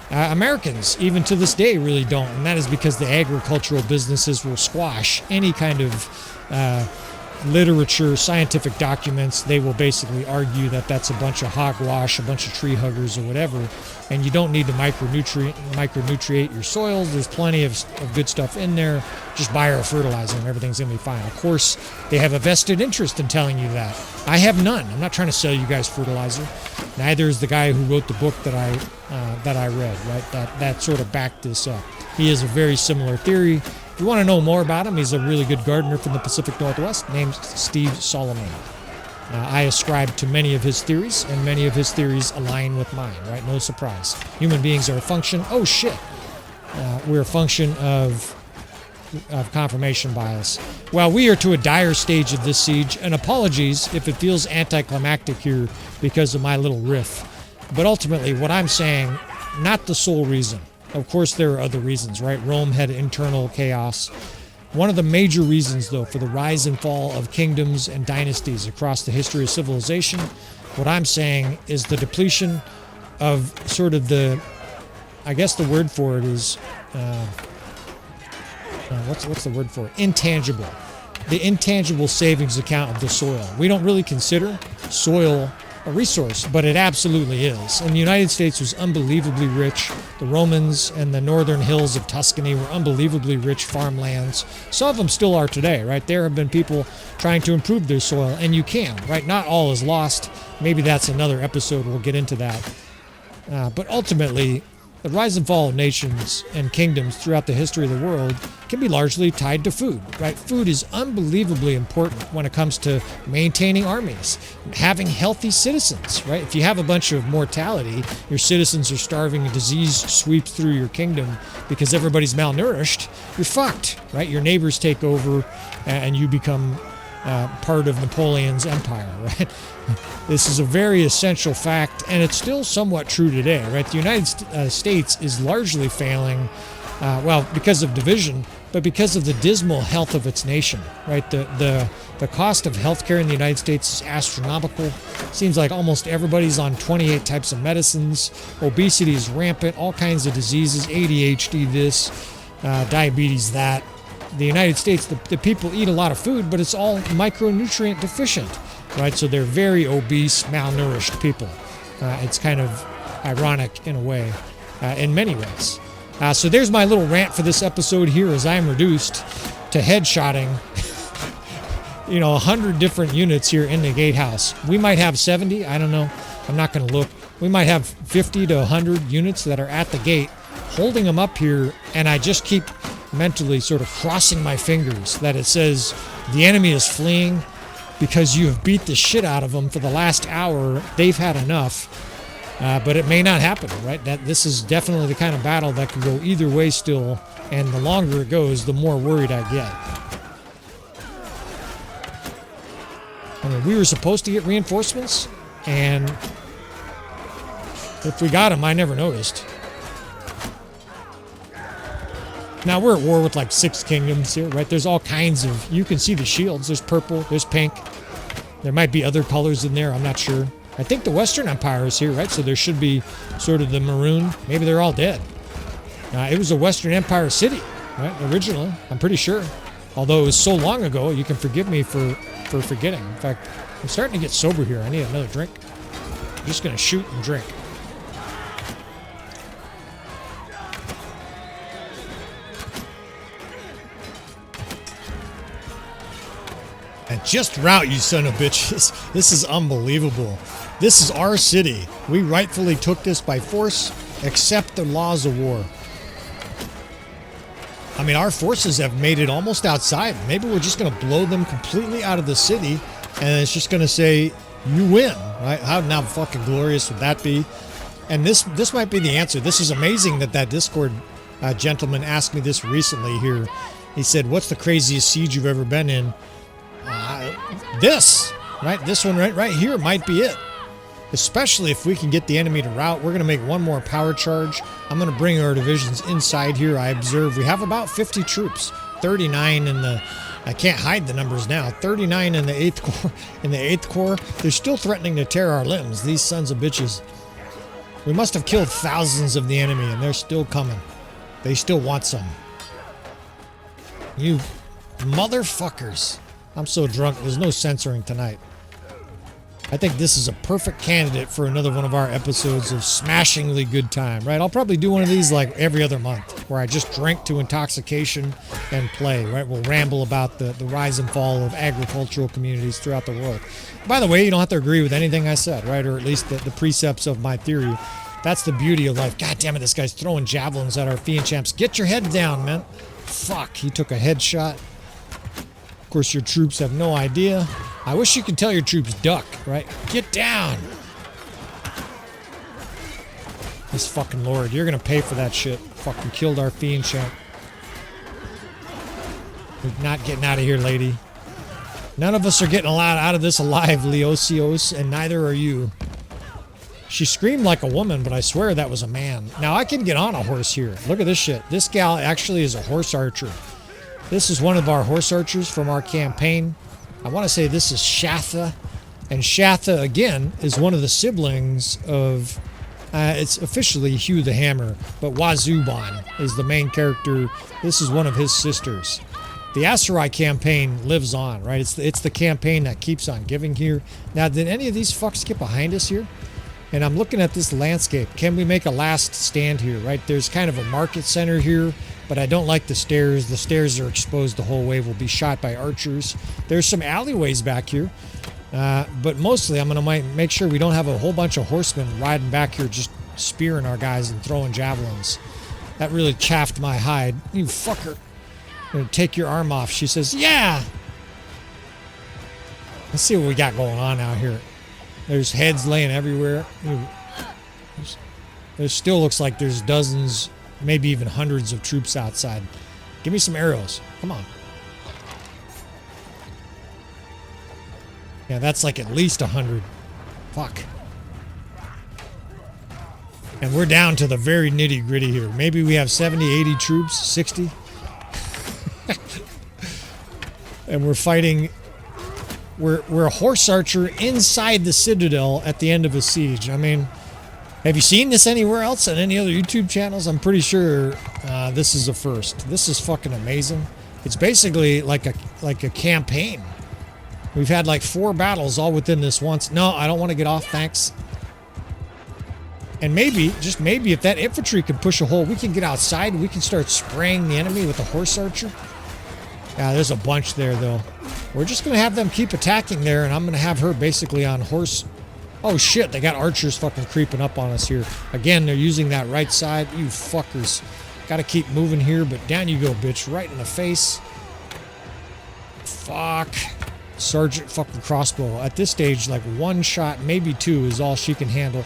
Americans, even to this day, really don't, and that is because the agricultural businesses will squash any kind of literature, scientific documents. They will basically argue that that's a bunch of hogwash, a bunch of tree huggers or whatever, and you don't need to micronutriate your soils. There's plenty of good stuff in there. Just biofertilizer and everything's going to be fine. Of course, they have a vested interest in telling you that. I have none. I'm not trying to sell you guys fertilizer. Neither is the guy who wrote the book that I read, right? That sort of backed this up. He has a very similar theory. If you want to know more about him, he's a really good gardener from the Pacific Northwest named Steve Solomon. I ascribe to many of his theories, and many of his theories align with mine, right? No surprise. Human beings are a function, we're a function of confirmation bias. While we are to a dire stage of this siege, and apologies if it feels anticlimactic here because of my little riff, but ultimately what I'm saying, not the sole reason. Of course, there are other reasons, right? Rome had internal chaos. One of the major reasons, though, for the rise and fall of kingdoms and dynasties across the history of civilization, what I'm saying is the depletion of sort of I guess the word for it is, what's the word for it? Intangible. The intangible savings account of the soil. We don't really consider soil a resource, but it absolutely is. And the United States was unbelievably rich. The Romans and the northern hills of Tuscany were unbelievably rich farmlands. Some of them still are today, right? There have been people trying to improve their soil, and you can, right? Not all is lost. Maybe that's another episode. We'll get into that. But ultimately, the rise and fall of nations and kingdoms throughout the history of the world can be largely tied to food, right? Food is unbelievably important when it comes to maintaining armies, having healthy citizens, right? If you have a bunch of mortality, your citizens are starving, and disease sweeps through your kingdom because everybody's malnourished, you're fucked, right? Your neighbors take over and you become part of Napoleon's empire, right? This is a very essential fact, and it's still somewhat true today, right? The United States is largely failing, because of division, but because of the dismal health of its nation, right? The cost of healthcare in the United States is astronomical. Seems like almost everybody's on 28 types of medicines. Obesity is rampant, all kinds of diseases, ADHD this, diabetes that. The United States, the people eat a lot of food, but it's all micronutrient deficient, right? So they're very obese, malnourished people. It's kind of ironic in a way, in many ways. So there's my little rant for this episode here as I'm reduced to headshotting, 100 different units here in the gatehouse. We might have 70, I don't know. I'm not going to look. We might have 50 to 100 units that are at the gate, holding them up here, and I just keep mentally sort of crossing my fingers that it says the enemy is fleeing because you have beat the shit out of them for the last hour. They've had enough, but it may not happen, right? That this is definitely the kind of battle that can go either way still, and the longer it goes, the more worried I get. I mean, we were supposed to get reinforcements, and if we got them, I never noticed. Now we're at war with like 6 kingdoms here, right? There's all kinds of, you can see the shields. There's purple, there's pink. There might be other colors in there, I'm not sure. I think the Western Empire is here, right? So there should be sort of the maroon. Maybe they're all dead. It was a Western Empire city, right? Originally, I'm pretty sure. Although it was so long ago, you can forgive me for forgetting. In fact, I'm starting to get sober here. I need another drink. I'm just going to shoot and drink. And just route, you son of bitches. This is unbelievable. This is our city. We rightfully took this by force. Accept the laws of war. I mean, our forces have made it almost outside. Maybe we're just going to blow them completely out of the city, and it's just going to say, you win, right? How now fucking glorious would that be? And this might be the answer. This is amazing that Discord gentleman asked me this recently here. He said, what's the craziest siege you've ever been in? This, right? This one right here might be it. Especially if we can get the enemy to rout. We're going to make one more power charge. I'm going to bring our divisions inside here. I observe we have about 50 troops. 39 in the... I can't hide the numbers now. 39 in the 8th Corps. In the 8th Corps. They're still threatening to tear our limbs. These sons of bitches. We must have killed thousands of the enemy, and they're still coming. They still want some. You motherfuckers. I'm so drunk. There's no censoring tonight. I think this is a perfect candidate for another one of our episodes of smashingly good time, right? I'll probably do one of these like every other month where I just drink to intoxication and play, right? We'll ramble about the rise and fall of agricultural communities throughout the world. By the way, you don't have to agree with anything I said, right? Or at least the precepts of my theory. That's the beauty of life. God damn it, this guy's throwing javelins at our Fian Champs. Get your head down, man. Fuck, he took a headshot. Of course, your troops have no idea. I wish you could tell your troops duck, right? Get down! This fucking lord, you're gonna pay for that shit. Fucking killed our Fian Champ. We're not getting out of here, lady. None of us are getting allowed out of this alive, Leosios, and neither are you. She screamed like a woman, but I swear that was a man. Now, I can get on a horse here. Look at this shit. This gal actually is a horse archer. This is one of our horse archers from our campaign. I want to say this is Shatha. And Shatha, again, is one of the siblings of... it's officially Hugh the Hammer, but Wazuban is the main character. This is one of his sisters. The Aserai campaign lives on, right? It's the campaign that keeps on giving here. Now, did any of these fucks get behind us here? And I'm looking at this landscape. Can we make a last stand here, right? There's kind of a market center here, but I don't like the stairs. The stairs are exposed the whole way. We'll be shot by archers. There's some alleyways back here. But mostly I'm going to make sure we don't have a whole bunch of horsemen riding back here just spearing our guys and throwing javelins. That really chaffed my hide. You fucker. I'm going to take your arm off. She says, yeah. Let's see what we got going on out here. There's heads laying everywhere. There still looks like there's dozens, maybe even hundreds of troops outside. Give me some arrows. Come on. Yeah, that's like at least 100. Fuck. And we're down to the very nitty-gritty here. Maybe we have 70, 80 troops, 60. And we're fighting... We're a horse archer inside the citadel at the end of a siege. I mean, have you seen this anywhere else on any other YouTube channels? I'm pretty sure this is a first. This is fucking amazing. It's basically like a campaign. We've had like 4 battles all within this once. No, I don't want to get off, thanks. And maybe, just maybe, if that infantry can push a hole, we can get outside and we can start spraying the enemy with a horse archer. Yeah, there's a bunch there, though. We're just going to have them keep attacking there, and I'm going to have her basically on horse. Oh, shit, they got archers fucking creeping up on us here. Again, they're using that right side. You fuckers. Got to keep moving here, but down you go, bitch. Right in the face. Fuck. Sergeant fucking crossbow. At this stage, like 1 shot, maybe 2 is all she can handle.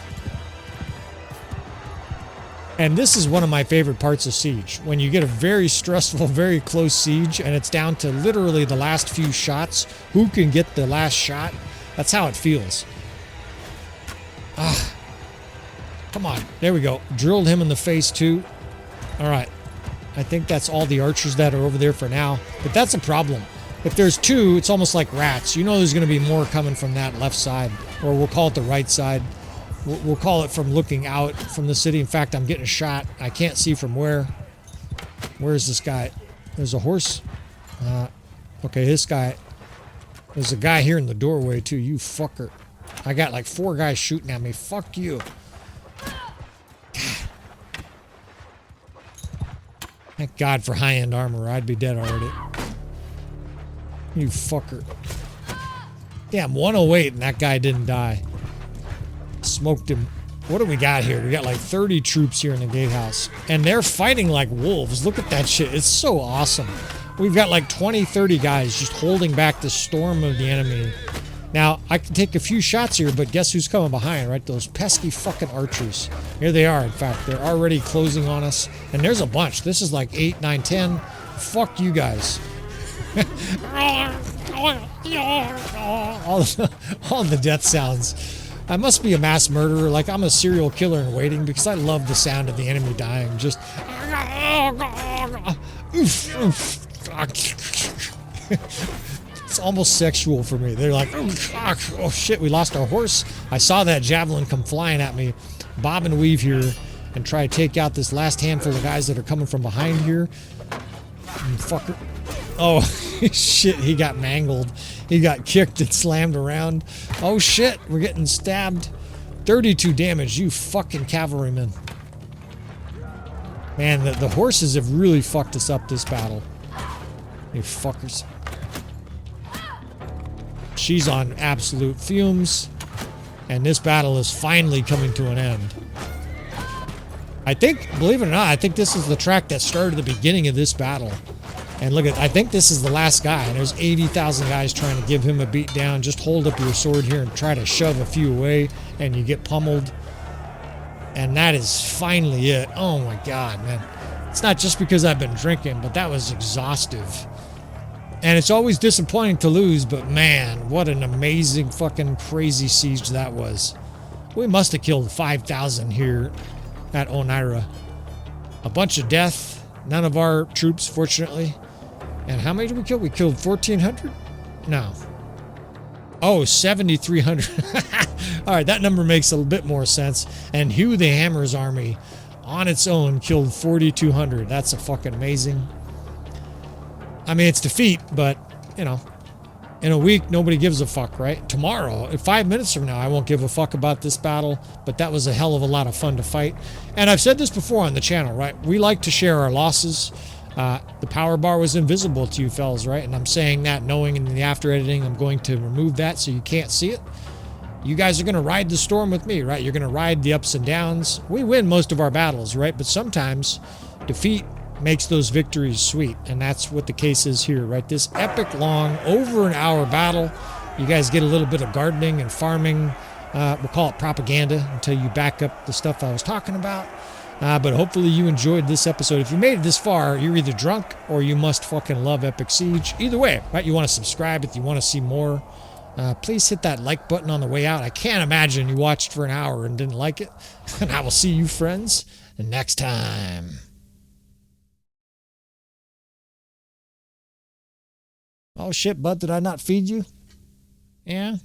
And this is one of my favorite parts of Siege. When you get a very stressful, very close siege, and it's down to literally the last few shots. Who can get the last shot? That's how it feels. Ah. Come on. There we go. Drilled him in the face, too. All right. I think that's all the archers that are over there for now. But that's a problem. If there's two, it's almost like rats. You know there's going to be more coming from that left side. Or we'll call it the right side. We'll call it from looking out from the city. In fact, I'm getting a shot. I can't see from where. Where is this guy? There's a horse. Okay, this guy. There's a guy here in the doorway, too. You fucker. I got like 4 guys shooting at me. Fuck you. Thank God for high-end armor. I'd be dead already. You fucker. Yeah, I'm 108 and that guy didn't die. Smoked him. What do we got here? We got like 30 troops here in the gatehouse. And they're fighting like wolves. Look at that shit. It's so awesome. We've got like 20, 30 guys just holding back the storm of the enemy. Now, I can take a few shots here, but guess who's coming behind, right? Those pesky fucking archers. Here they are, in fact. They're already closing on us. And there's a bunch. This is like 8, 9, 10. Fuck you guys. all the death sounds. I must be a mass murderer, like I'm a serial killer in waiting, because I love the sound of the enemy dying. Just it's almost sexual for me. They're like, oh shit, we lost our horse. I saw that javelin come flying at me. Bob and weave here and try to take out this last handful of guys that are coming from behind here. Fucker. Oh, shit, he got mangled. He got kicked and slammed around. Oh, shit, we're getting stabbed. 32 damage, you fucking cavalryman. Man, the horses have really fucked us up this battle. You fuckers. She's on absolute fumes. And this battle is finally coming to an end. I think, believe it or not, I think this is the track that started the beginning of this battle. And look at, I think this is the last guy. And there's 80,000 guys trying to give him a beat down. Just hold up your sword here and try to shove a few away, and you get pummeled. And that is finally it. Oh my God, man. It's not just because I've been drinking, but that was exhaustive. And it's always disappointing to lose, but man, what an amazing fucking crazy siege that was. We must have killed 5,000 here at Onira. A bunch of death. None of our troops, fortunately. And how many did we kill? We killed 1,400? No. Oh, 7,300. All right, that number makes a bit more sense. And Hugh the Hammer's army, on its own, killed 4,200. That's a fucking amazing. I mean, it's defeat, but, you know, in a week, nobody gives a fuck, right? Tomorrow, in 5 minutes from now, I won't give a fuck about this battle, but that was a hell of a lot of fun to fight. And I've said this before on the channel, right? We like to share our losses. The power bar was invisible to you fellas, right? And I'm saying that knowing in the after editing, I'm going to remove that so you can't see it. You guys are going to ride the storm with me, right? You're going to ride the ups and downs. We win most of our battles, right? But sometimes defeat makes those victories sweet, and that's what the case is here, right? This epic long, over an hour battle. You guys get a little bit of gardening and farming. We'll call it propaganda until you back up the stuff I was talking about. But hopefully you enjoyed this episode. If you made it this far, you're either drunk or you must fucking love Epic Siege. Either way, right? You want to subscribe if you want to see more. Please hit that like button on the way out. I can't imagine you watched for an hour and didn't like it. And I will see you, friends, next time. Oh shit, bud, did I not feed you? Yeah?